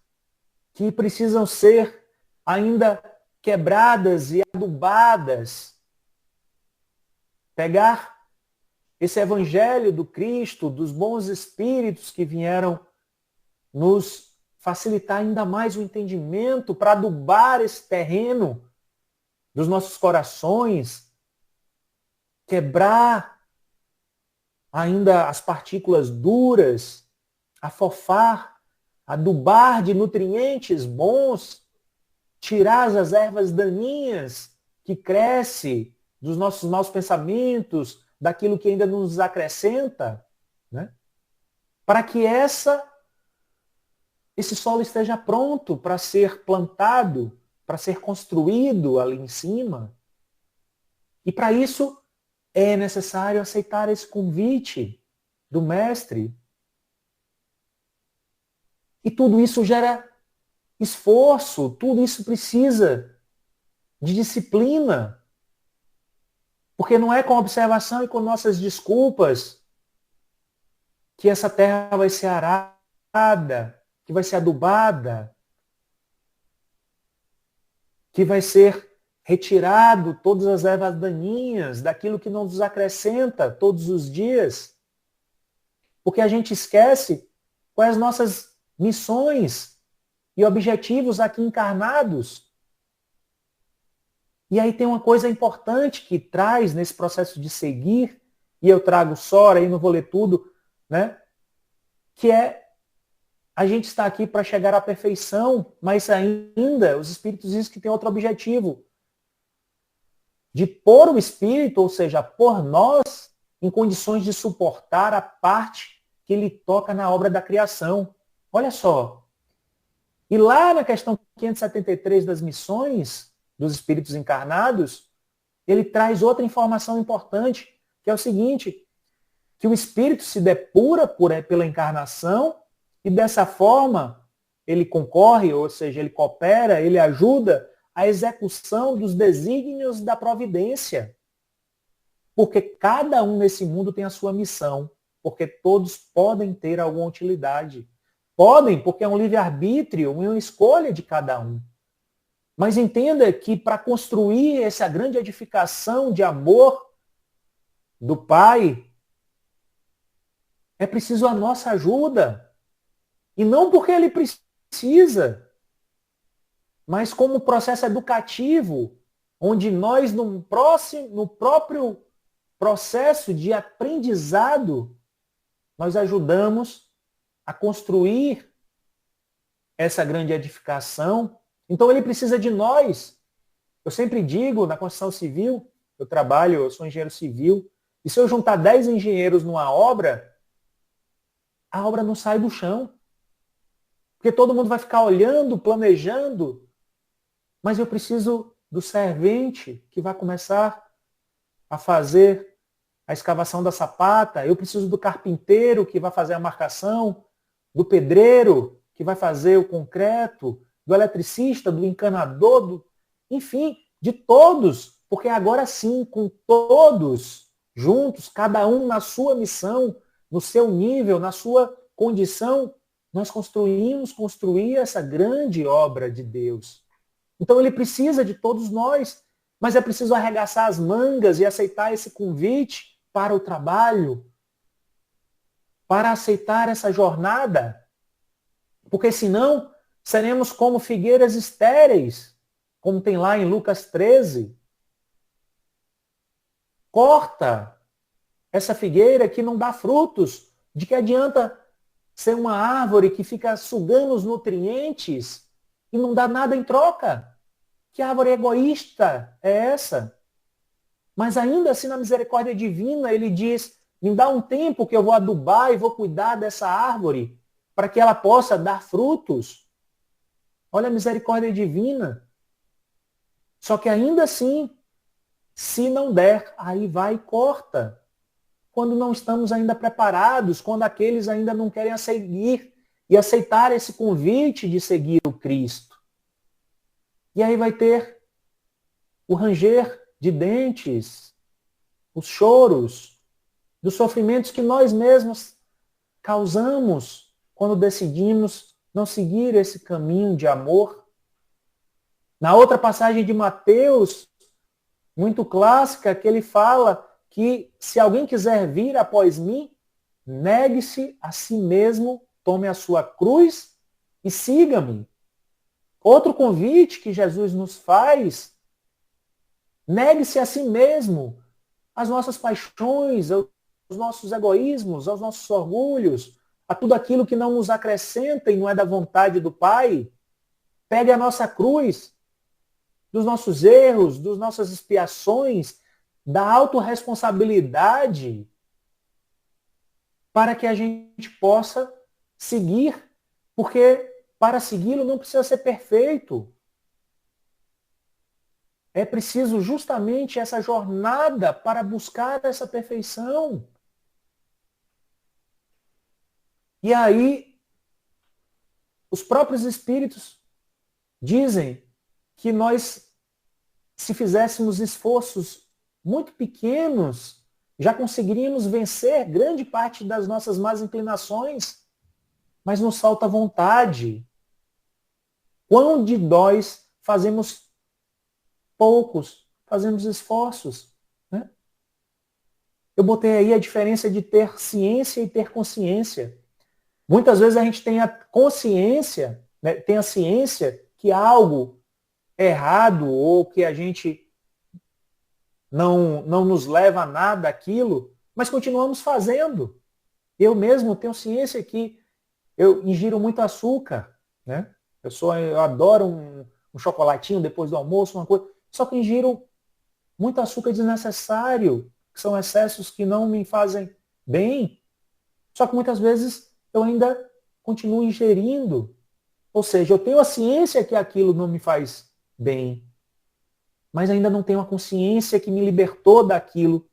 que precisam ser ainda quebradas e adubadas. Pegar esse evangelho do Cristo, dos bons espíritos que vieram nos facilitar ainda mais o entendimento para adubar esse terreno dos nossos corações, quebrar ainda as partículas duras, afofar, adubar de nutrientes bons, tirar as ervas daninhas que crescem dos nossos maus pensamentos, daquilo que ainda nos acrescenta, né? Para que esse solo esteja pronto para ser plantado, para ser construído ali em cima. E para isso é necessário aceitar esse convite do Mestre. E tudo isso gera esforço, tudo isso precisa de disciplina. Porque não é com observação e com nossas desculpas que essa terra vai ser arada, que vai ser adubada, que vai ser retirado todas as ervas daninhas, daquilo que não nos acrescenta todos os dias. Porque a gente esquece quais as nossas missões e objetivos aqui encarnados. E aí tem uma coisa importante que traz nesse processo de seguir, e eu trago só, aí não vou ler tudo, né? Que é a gente está aqui para chegar à perfeição, mas ainda os espíritos dizem que tem outro objetivo. De pôr o espírito, ou seja, pôr nós em condições de suportar a parte que lhe toca na obra da criação. Olha só. E lá na questão 573 das missões dos espíritos encarnados, ele traz outra informação importante, que é o seguinte, que o espírito se depura pela encarnação e dessa forma ele concorre, ou seja, ele coopera, ele ajuda a execução dos desígnios da providência. Porque cada um nesse mundo tem a sua missão, porque todos podem ter alguma utilidade. Podem, porque é um livre-arbítrio, uma escolha de cada um. Mas entenda que para construir essa grande edificação de amor do Pai, é preciso a nossa ajuda. E não porque ele precisa, mas como processo educativo, onde nós, no próprio processo de aprendizado, nós ajudamos a construir essa grande edificação. Então ele precisa de nós. Eu sempre digo, na construção civil, eu sou engenheiro civil, e se eu juntar 10 engenheiros numa obra, a obra não sai do chão. Porque todo mundo vai ficar olhando, planejando, mas eu preciso do servente que vai começar a fazer a escavação da sapata, eu preciso do carpinteiro que vai fazer a marcação, do pedreiro que vai fazer o concreto, do eletricista, do encanador, enfim, de todos, porque agora sim, com todos juntos, cada um na sua missão, no seu nível, na sua condição, nós conseguimos construir essa grande obra de Deus. Então ele precisa de todos nós, mas é preciso arregaçar as mangas e aceitar esse convite para o trabalho, para aceitar essa jornada, porque senão seremos como figueiras estéreis, como tem lá em Lucas 13. Corta essa figueira que não dá frutos. De que adianta ser uma árvore que fica sugando os nutrientes e não dá nada em troca? Que árvore egoísta é essa? Mas ainda assim, na misericórdia divina, ele diz, me dá um tempo que eu vou adubar e vou cuidar dessa árvore para que ela possa dar frutos. Olha a misericórdia divina. Só que ainda assim, se não der, aí vai e corta. Quando não estamos ainda preparados, quando aqueles ainda não querem seguir e aceitar esse convite de seguir o Cristo. E aí vai ter o ranger de dentes, os choros, dos sofrimentos que nós mesmos causamos quando decidimos não seguir esse caminho de amor. Na outra passagem de Mateus, muito clássica, que ele fala que se alguém quiser vir após mim, negue-se a si mesmo, tome a sua cruz e siga-me. Outro convite que Jesus nos faz, negue-se a si mesmo, as nossas paixões, aos nossos egoísmos, aos nossos orgulhos, a tudo aquilo que não nos acrescenta e não é da vontade do Pai. Pegue a nossa cruz, dos nossos erros, das nossas expiações, da autorresponsabilidade, para que a gente possa seguir, porque para segui-lo não precisa ser perfeito. É preciso justamente essa jornada para buscar essa perfeição. E aí, os próprios Espíritos dizem que nós, se fizéssemos esforços muito pequenos, já conseguiríamos vencer grande parte das nossas más inclinações, mas nos falta vontade. Quão de nós fazemos poucos, fazemos esforços, né? Eu botei aí a diferença de ter ciência e ter consciência. Muitas vezes a gente tem a consciência, né, tem a ciência que algo é errado ou que a gente não nos leva a nada aquilo, mas continuamos fazendo. Eu mesmo tenho ciência que eu ingiro muito açúcar, né? Eu adoro um chocolatinho depois do almoço, uma coisa, só que ingiro muito açúcar desnecessário, que são excessos que não me fazem bem. Só que muitas vezes eu ainda continuo ingerindo. Ou seja, eu tenho a ciência que aquilo não me faz bem, mas ainda não tenho a consciência que me libertou daquilo.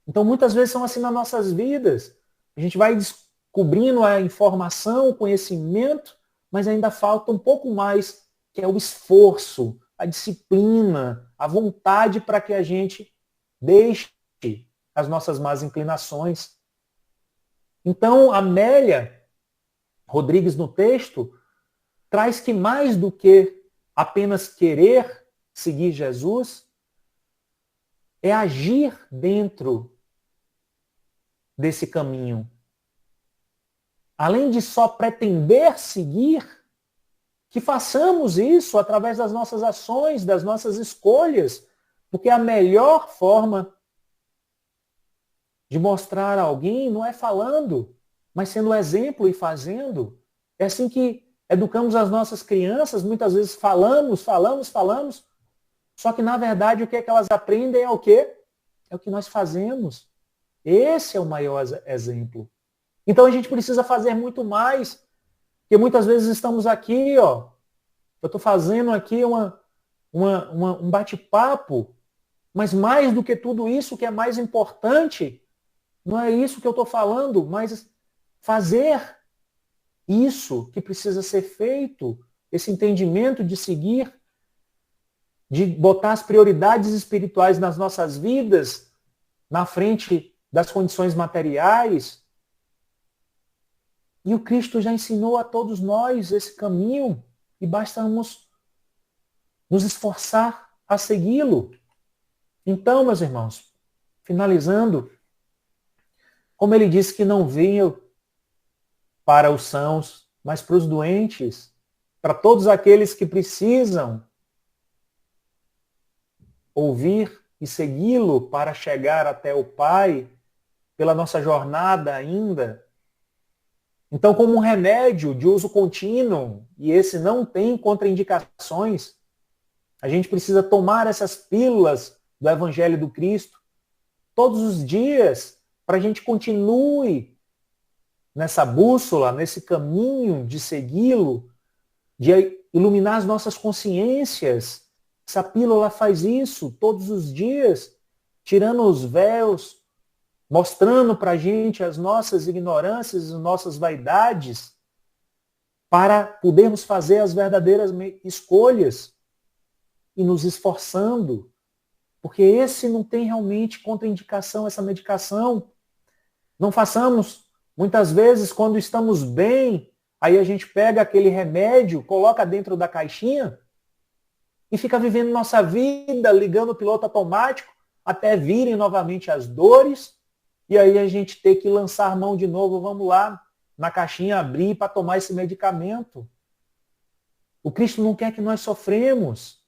Então, muitas vezes são assim nas nossas vidas. A gente vai descobrindo a informação, o conhecimento, mas ainda falta um pouco mais, que é o esforço, a disciplina, a vontade para que a gente deixe as nossas más inclinações. Então, Amélia Rodrigues, no texto, traz que mais do que apenas querer seguir Jesus, é agir dentro desse caminho. Além de só pretender seguir, que façamos isso através das nossas ações, das nossas escolhas, porque a melhor forma de mostrar a alguém não é falando, mas sendo exemplo e fazendo. É assim que educamos as nossas crianças, muitas vezes falamos, só que na verdade o que é que elas aprendem é o quê? É o que nós fazemos. Esse é o maior exemplo. Então a gente precisa fazer muito mais, porque muitas vezes estamos aqui, ó, eu estou fazendo aqui um bate-papo, mas mais do que tudo isso, o que é mais importante, não é isso que eu estou falando, mas fazer isso que precisa ser feito, esse entendimento de seguir, de botar as prioridades espirituais nas nossas vidas, na frente das condições materiais. E o Cristo já ensinou a todos nós esse caminho e bastamos nos esforçar a segui-lo. Então, meus irmãos, finalizando, como ele disse que não veio para os sãos, mas para os doentes, para todos aqueles que precisam ouvir e segui-lo para chegar até o Pai, pela nossa jornada ainda. Então, como um remédio de uso contínuo, e esse não tem contraindicações, a gente precisa tomar essas pílulas do Evangelho do Cristo todos os dias, para a gente continue nessa bússola, nesse caminho de segui-lo, de iluminar as nossas consciências. Essa pílula faz isso todos os dias, tirando os véus, mostrando para a gente as nossas ignorâncias, as nossas vaidades, para podermos fazer as verdadeiras escolhas e nos esforçando, porque esse não tem realmente contraindicação, essa medicação. Não façamos, muitas vezes, quando estamos bem, aí a gente pega aquele remédio, coloca dentro da caixinha e fica vivendo nossa vida, ligando o piloto automático, até virem novamente as dores, e aí a gente ter que lançar mão de novo, vamos lá, na caixinha abrir para tomar esse medicamento. O Cristo não quer que nós sofremos.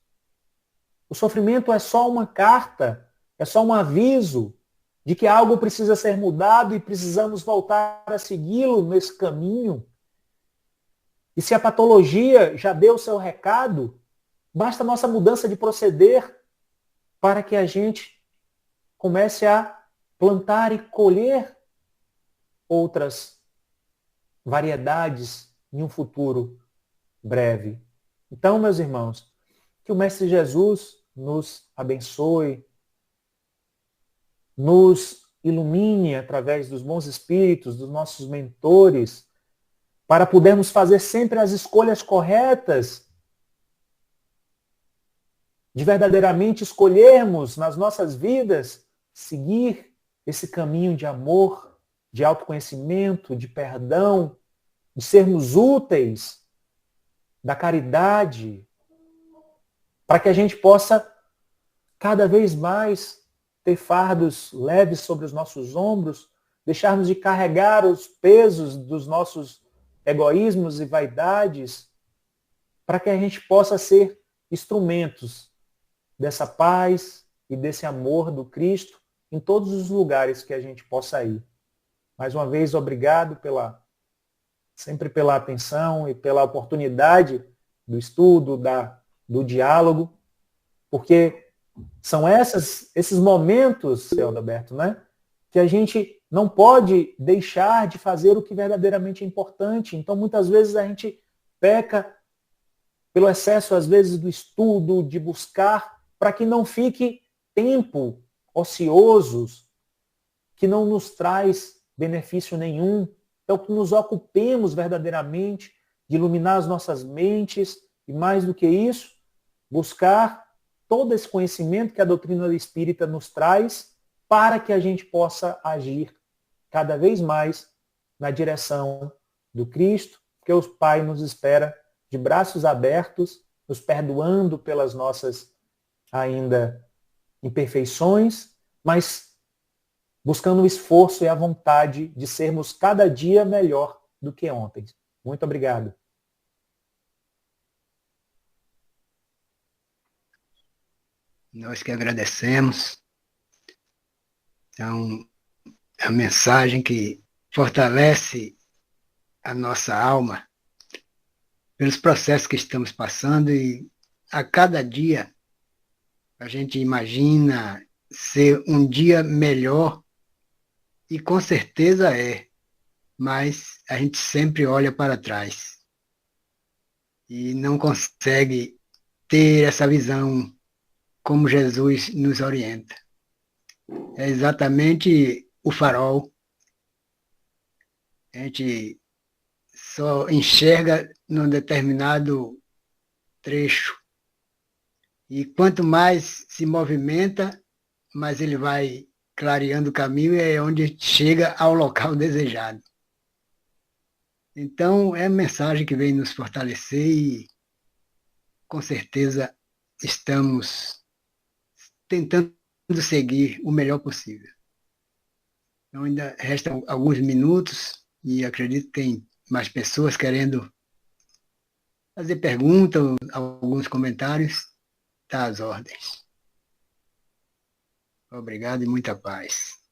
O sofrimento é só uma carta, é só um aviso de que algo precisa ser mudado e precisamos voltar a segui-lo nesse caminho. E se a patologia já deu o seu recado, basta a nossa mudança de proceder para que a gente comece a plantar e colher outras variedades em um futuro breve. Então, meus irmãos, que o Mestre Jesus nos abençoe, nos ilumine através dos bons espíritos, dos nossos mentores, para podermos fazer sempre as escolhas corretas, de verdadeiramente escolhermos nas nossas vidas seguir esse caminho de amor, de autoconhecimento, de perdão, de sermos úteis, da caridade, para que a gente possa cada vez mais ter fardos leves sobre os nossos ombros, deixarmos de carregar os pesos dos nossos egoísmos e vaidades, para que a gente possa ser instrumentos dessa paz e desse amor do Cristo em todos os lugares que a gente possa ir. Mais uma vez, obrigado sempre pela atenção e pela oportunidade do estudo, do diálogo, porque são esses momentos, seu Adalberto, né, que a gente não pode deixar de fazer o que verdadeiramente é importante. Então, muitas vezes a gente peca pelo excesso, às vezes, do estudo, de buscar, para que não fique tempo ociosos, que não nos traz benefício nenhum. Então, que nos ocupemos verdadeiramente de iluminar as nossas mentes e, mais do que isso, buscar todo esse conhecimento que a doutrina espírita nos traz para que a gente possa agir cada vez mais na direção do Cristo, que o Pai nos espera de braços abertos, nos perdoando pelas nossas ainda imperfeições, mas buscando o esforço e a vontade de sermos cada dia melhor do que ontem. Muito obrigado. Nós que agradecemos. Então, é uma mensagem que fortalece a nossa alma pelos processos que estamos passando, e a cada dia a gente imagina ser um dia melhor, e com certeza é, mas a gente sempre olha para trás e não consegue ter essa visão como Jesus nos orienta. É exatamente o farol. A gente só enxerga num determinado trecho. E quanto mais se movimenta, mais ele vai clareando o caminho, e é onde chega ao local desejado. Então, é a mensagem que vem nos fortalecer e, com certeza, estamos tentando seguir o melhor possível. Então, ainda restam alguns minutos e acredito que tem mais pessoas querendo fazer perguntas, alguns comentários. Tá às ordens. Obrigado e muita paz.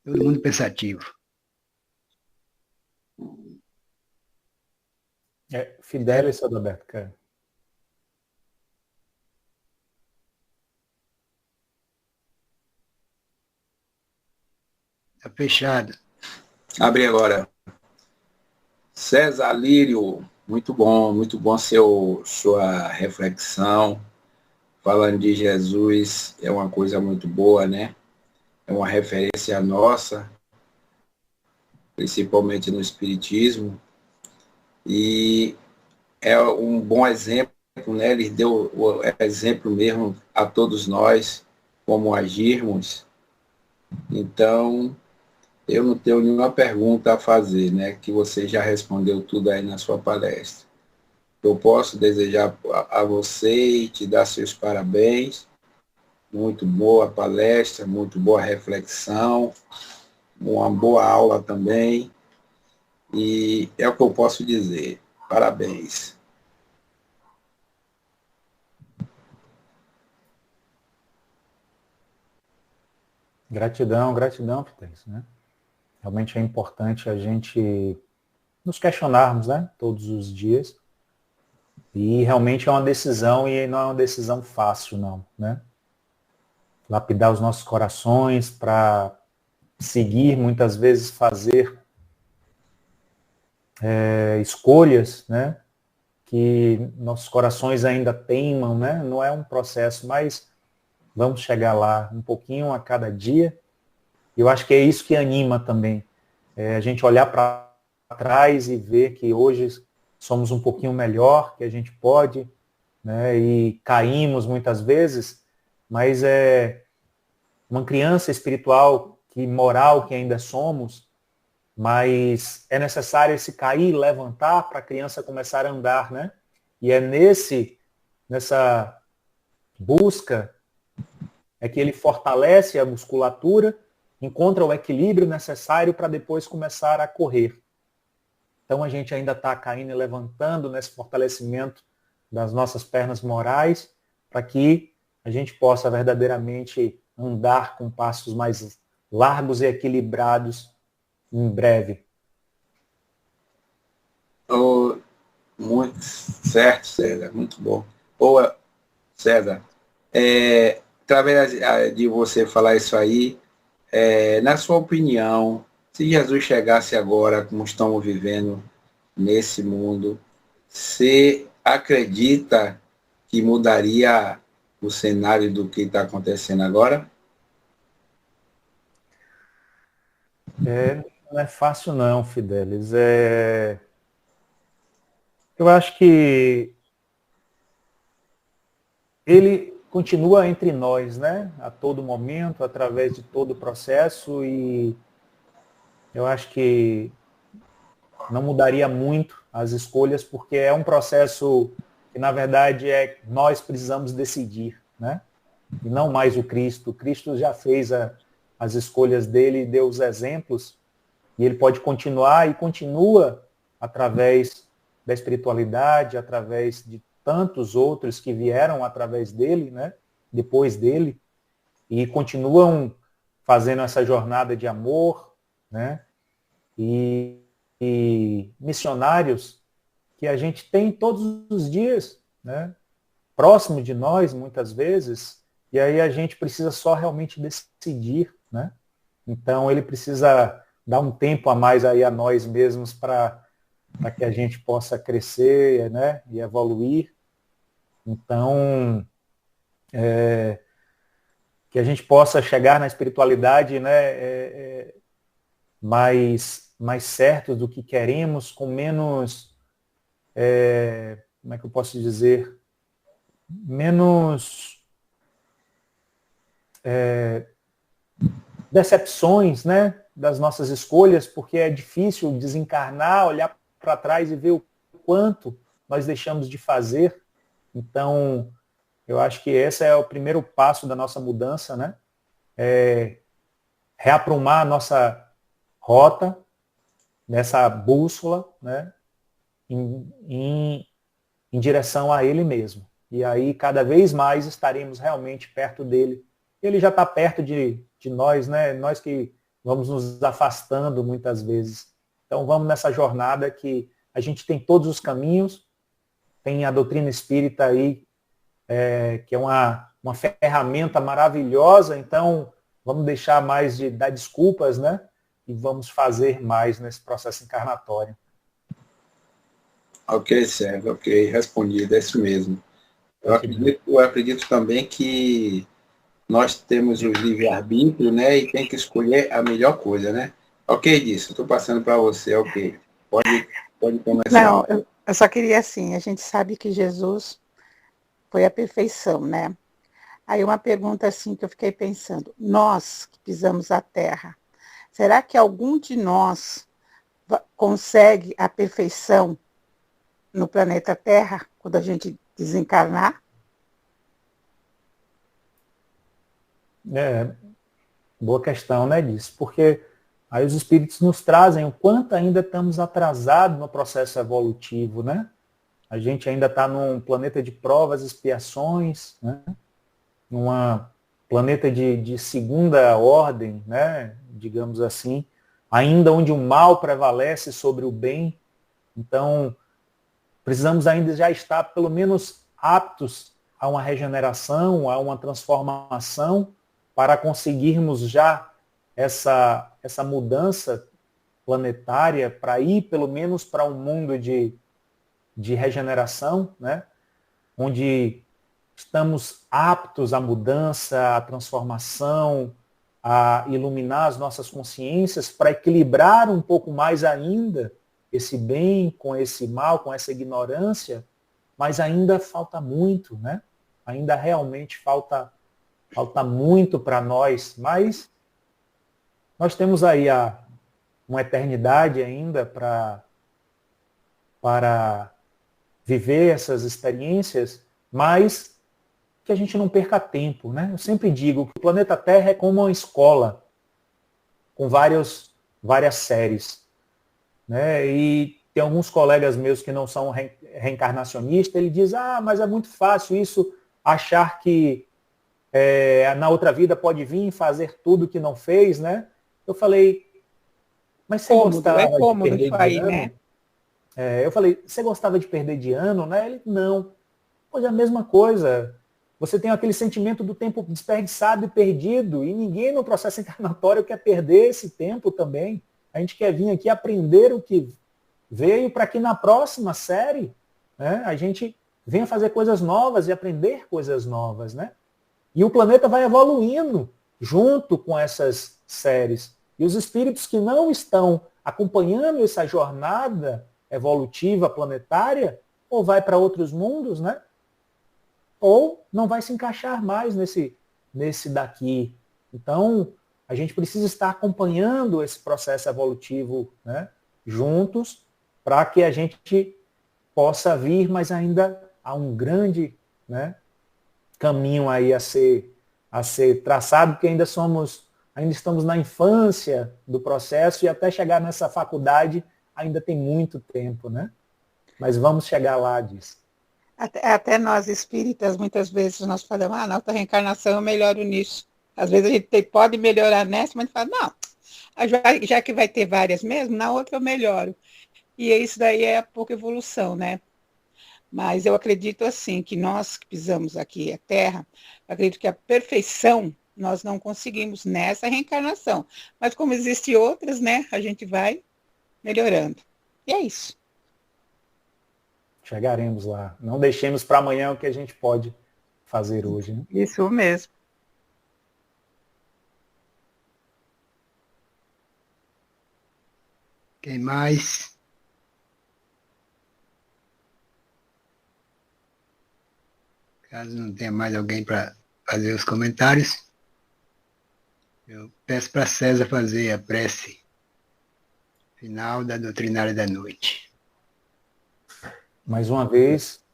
Todo mundo pensativo. Fidelis, seu Adalberto, cara. Está fechado. Abre agora. César Lírio, muito bom sua reflexão. Falando de Jesus, é uma coisa muito boa, né? É uma referência nossa, principalmente no Espiritismo. E é um bom exemplo, né? Ele deu o exemplo mesmo a todos nós, como agirmos. Então, eu não tenho nenhuma pergunta a fazer, né? Que você já respondeu tudo aí na sua palestra. Eu posso desejar a você e te dar seus parabéns. Muito boa palestra, muito boa reflexão, uma boa aula também. E é o que eu posso dizer. Parabéns. Gratidão, Fidelis, né? Realmente é importante a gente nos questionarmos, né? Todos os dias. E realmente é uma decisão, e não é uma decisão fácil, não, né? Lapidar os nossos corações para seguir, muitas vezes fazer escolhas, né? Que nossos corações ainda teimam, né? Não é um processo, mas vamos chegar lá um pouquinho a cada dia. E eu acho que é isso que anima também. A gente olhar para trás e ver que hoje somos um pouquinho melhor, que a gente pode, né? E caímos muitas vezes, mas é uma criança espiritual, que moral que ainda somos, mas é necessário esse cair e levantar para a criança começar a andar, né? E é nessa busca é que ele fortalece a musculatura, encontra o equilíbrio necessário para depois começar a correr. Então a gente ainda está caindo e levantando nesse fortalecimento das nossas pernas morais, para que a gente possa verdadeiramente andar com passos mais largos e equilibrados em breve. Oh, muito certo, César, muito bom. Boa, César. Através de você falar isso aí, na sua opinião, se Jesus chegasse agora, como estamos vivendo nesse mundo, você acredita que mudaria o cenário do que está acontecendo agora? Não é fácil não, Fidelis. Eu acho que ele continua entre nós, né? A todo momento, através de todo o processo, e eu acho que não mudaria muito as escolhas, porque é um processo que, na verdade, nós precisamos decidir, né? E não mais o Cristo. O Cristo já fez as escolhas dele, deu os exemplos, e ele pode continuar e continua através da espiritualidade, através de tantos outros que vieram através dele, né? Depois dele, e continuam fazendo essa jornada de amor, né? E missionários que a gente tem todos os dias, né? Próximo de nós, muitas vezes, e aí a gente precisa só realmente decidir, né? Então ele precisa dar um tempo a mais aí a nós mesmos para que a gente possa crescer, né? E evoluir. Então, que a gente possa chegar na espiritualidade, né, mais certos do que queremos, com menos, como é que eu posso dizer, menos decepções, né, das nossas escolhas, porque é difícil desencarnar, olhar para trás e ver o quanto nós deixamos de fazer. Então, eu acho que esse é o primeiro passo da nossa mudança, né? Reaprumar a nossa rota, nessa bússola, né? Em direção a Ele mesmo. E aí, cada vez mais, estaremos realmente perto dele. Ele já está perto de nós, né? Nós que vamos nos afastando muitas vezes. Então, vamos nessa jornada que a gente tem todos os caminhos, tem a doutrina espírita aí, que é uma ferramenta maravilhosa, então vamos deixar mais de dar desculpas, né? E vamos fazer mais nesse processo encarnatório. Ok, Sérgio, ok, respondido, é isso mesmo. Eu acredito também que nós temos o livre-arbítrio, né? E tem que escolher a melhor coisa, né? Ok, disso, estou passando para você, ok. Pode começar. Não, eu só queria assim, a gente sabe que Jesus foi a perfeição, né? Aí uma pergunta assim que eu fiquei pensando, nós que pisamos a terra, será que algum de nós consegue a perfeição no planeta Terra quando a gente desencarnar? Boa questão, né, disso, porque aí os espíritos nos trazem o quanto ainda estamos atrasados no processo evolutivo, né? A gente ainda está num planeta de provas e expiações, né? Num planeta de segunda ordem, né? Digamos assim, ainda onde o mal prevalece sobre o bem. Então, precisamos ainda já estar pelo menos aptos a uma regeneração, a uma transformação, para conseguirmos já essa mudança planetária, para ir pelo menos para um mundo de regeneração, né? Onde estamos aptos à mudança, à transformação, a iluminar as nossas consciências para equilibrar um pouco mais ainda esse bem com esse mal, com essa ignorância, mas ainda falta muito, né? Ainda realmente falta muito para nós, mas nós temos aí uma eternidade ainda para viver essas experiências, mas que a gente não perca tempo, né? Eu sempre digo que o planeta Terra é como uma escola, com várias séries, né? E tem alguns colegas meus que não são reencarnacionistas, ele diz, mas é muito fácil isso, achar que na outra vida pode vir e fazer tudo que não fez, né? Eu falei, mas você gostava de perder de ano? Né? Eu falei, você gostava de perder de ano, né? Ele, não. Pois é a mesma coisa. Você tem aquele sentimento do tempo desperdiçado e perdido, e ninguém no processo encarnatório quer perder esse tempo também. A gente quer vir aqui aprender o que veio para que na próxima série, né, a gente venha fazer coisas novas e aprender coisas novas, né? E o planeta vai evoluindo junto com essas séries. E os espíritos que não estão acompanhando essa jornada evolutiva planetária, ou vai para outros mundos, né? Ou não vai se encaixar mais nesse daqui. Então, a gente precisa estar acompanhando esse processo evolutivo, né, juntos, para que a gente possa vir, mas ainda há um grande, né, caminho aí a ser traçado, porque ainda estamos na infância do processo, e até chegar nessa faculdade ainda tem muito tempo, né? Mas vamos chegar lá disso. Até nós espíritas, muitas vezes nós falamos, na outra reencarnação eu melhoro nisso. Às vezes a gente pode melhorar nessa, mas a gente fala, não, já que vai ter várias mesmo, na outra eu melhoro. E isso daí é a pouca evolução, né? Mas eu acredito assim, que nós que pisamos aqui a Terra, acredito que a perfeição nós não conseguimos nessa reencarnação. Mas como existem outras, né, a gente vai melhorando. E é isso. Chegaremos lá. Não deixemos para amanhã o que a gente pode fazer hoje, né? Isso mesmo. Quem mais? Caso não tenha mais alguém para fazer os comentários, eu peço para César fazer a prece final da doutrinária da noite. Mais uma vez,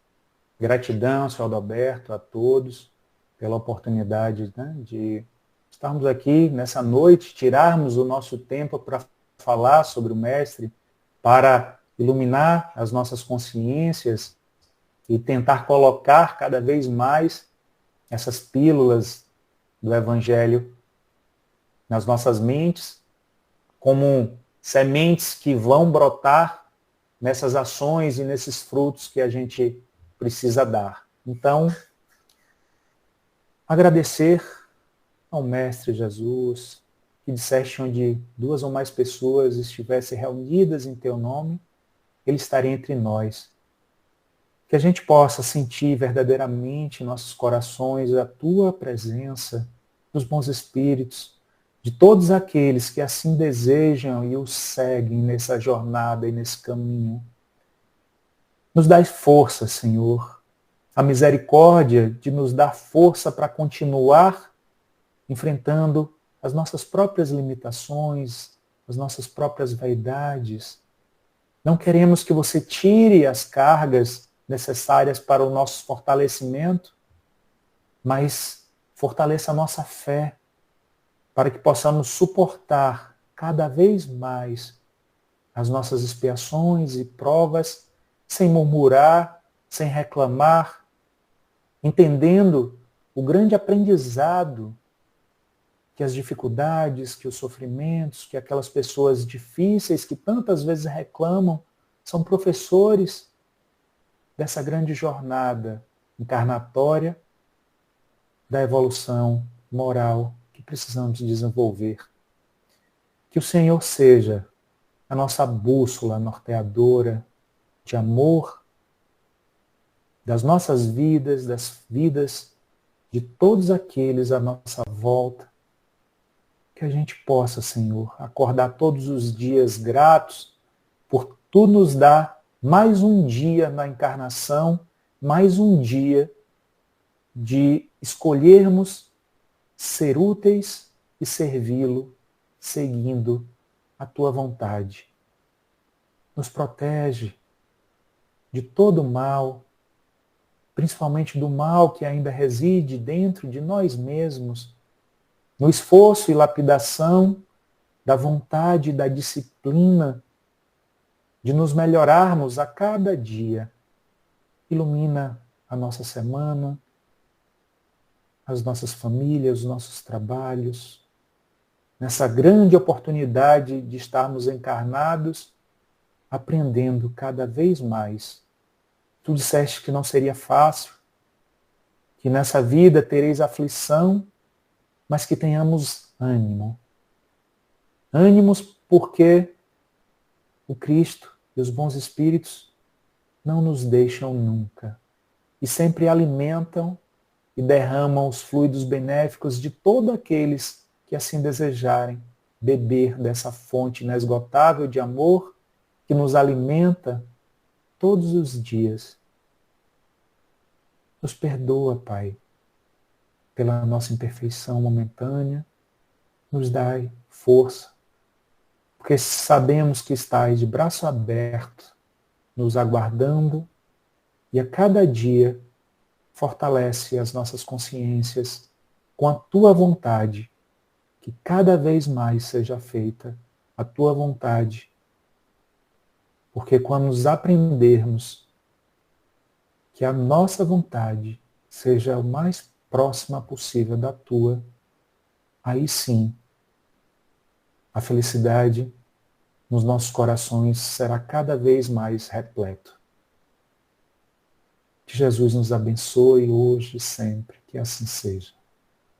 gratidão, Senhor Adalberto, a todos, pela oportunidade, né, de estarmos aqui nessa noite, tirarmos o nosso tempo para falar sobre o Mestre, para iluminar as nossas consciências e tentar colocar cada vez mais essas pílulas do Evangelho nas nossas mentes, como sementes que vão brotar nessas ações e nesses frutos que a gente precisa dar. Então, agradecer ao Mestre Jesus, que disseste onde 2 ou mais pessoas estivessem reunidas em teu nome, ele estaria entre nós. Que a gente possa sentir verdadeiramente em nossos corações a tua presença, dos bons espíritos, de todos aqueles que assim desejam e o seguem nessa jornada e nesse caminho. Nos dai força, Senhor, a misericórdia de nos dar força para continuar enfrentando as nossas próprias limitações, as nossas próprias vaidades. Não queremos que você tire as cargas necessárias para o nosso fortalecimento, mas fortaleça a nossa fé, para que possamos suportar cada vez mais as nossas expiações e provas, sem murmurar, sem reclamar, entendendo o grande aprendizado que as dificuldades, que os sofrimentos, que aquelas pessoas difíceis que tantas vezes reclamam, são professores dessa grande jornada encarnatória da evolução moral que precisamos desenvolver. Que o Senhor seja a nossa bússola norteadora de amor das nossas vidas, das vidas de todos aqueles à nossa volta. Que a gente possa, Senhor, acordar todos os dias gratos por Tu nos dar mais um dia na encarnação, mais um dia de escolhermos ser úteis e servi-lo, seguindo a Tua vontade. Nos protege de todo mal, principalmente do mal que ainda reside dentro de nós mesmos, no esforço e lapidação da vontade e da disciplina de nos melhorarmos a cada dia. Ilumina a nossa semana, as nossas famílias, os nossos trabalhos, nessa grande oportunidade de estarmos encarnados, aprendendo cada vez mais. Tu disseste que não seria fácil, que nessa vida tereis aflição, mas que tenhamos ânimo. Ânimos porque o Cristo e os bons espíritos não nos deixam nunca e sempre alimentam e derramam os fluidos benéficos de todos aqueles que assim desejarem beber dessa fonte inesgotável de amor que nos alimenta todos os dias. Nos perdoa, Pai, pela nossa imperfeição momentânea, nos dai força, porque sabemos que estais de braço aberto, nos aguardando, e a cada dia fortalece as nossas consciências com a Tua vontade, que cada vez mais seja feita a Tua vontade, porque quando nos aprendermos que a nossa vontade seja o mais próxima possível da Tua, aí sim, a felicidade nos nossos corações será cada vez mais repleto. Que Jesus nos abençoe hoje e sempre, que assim seja.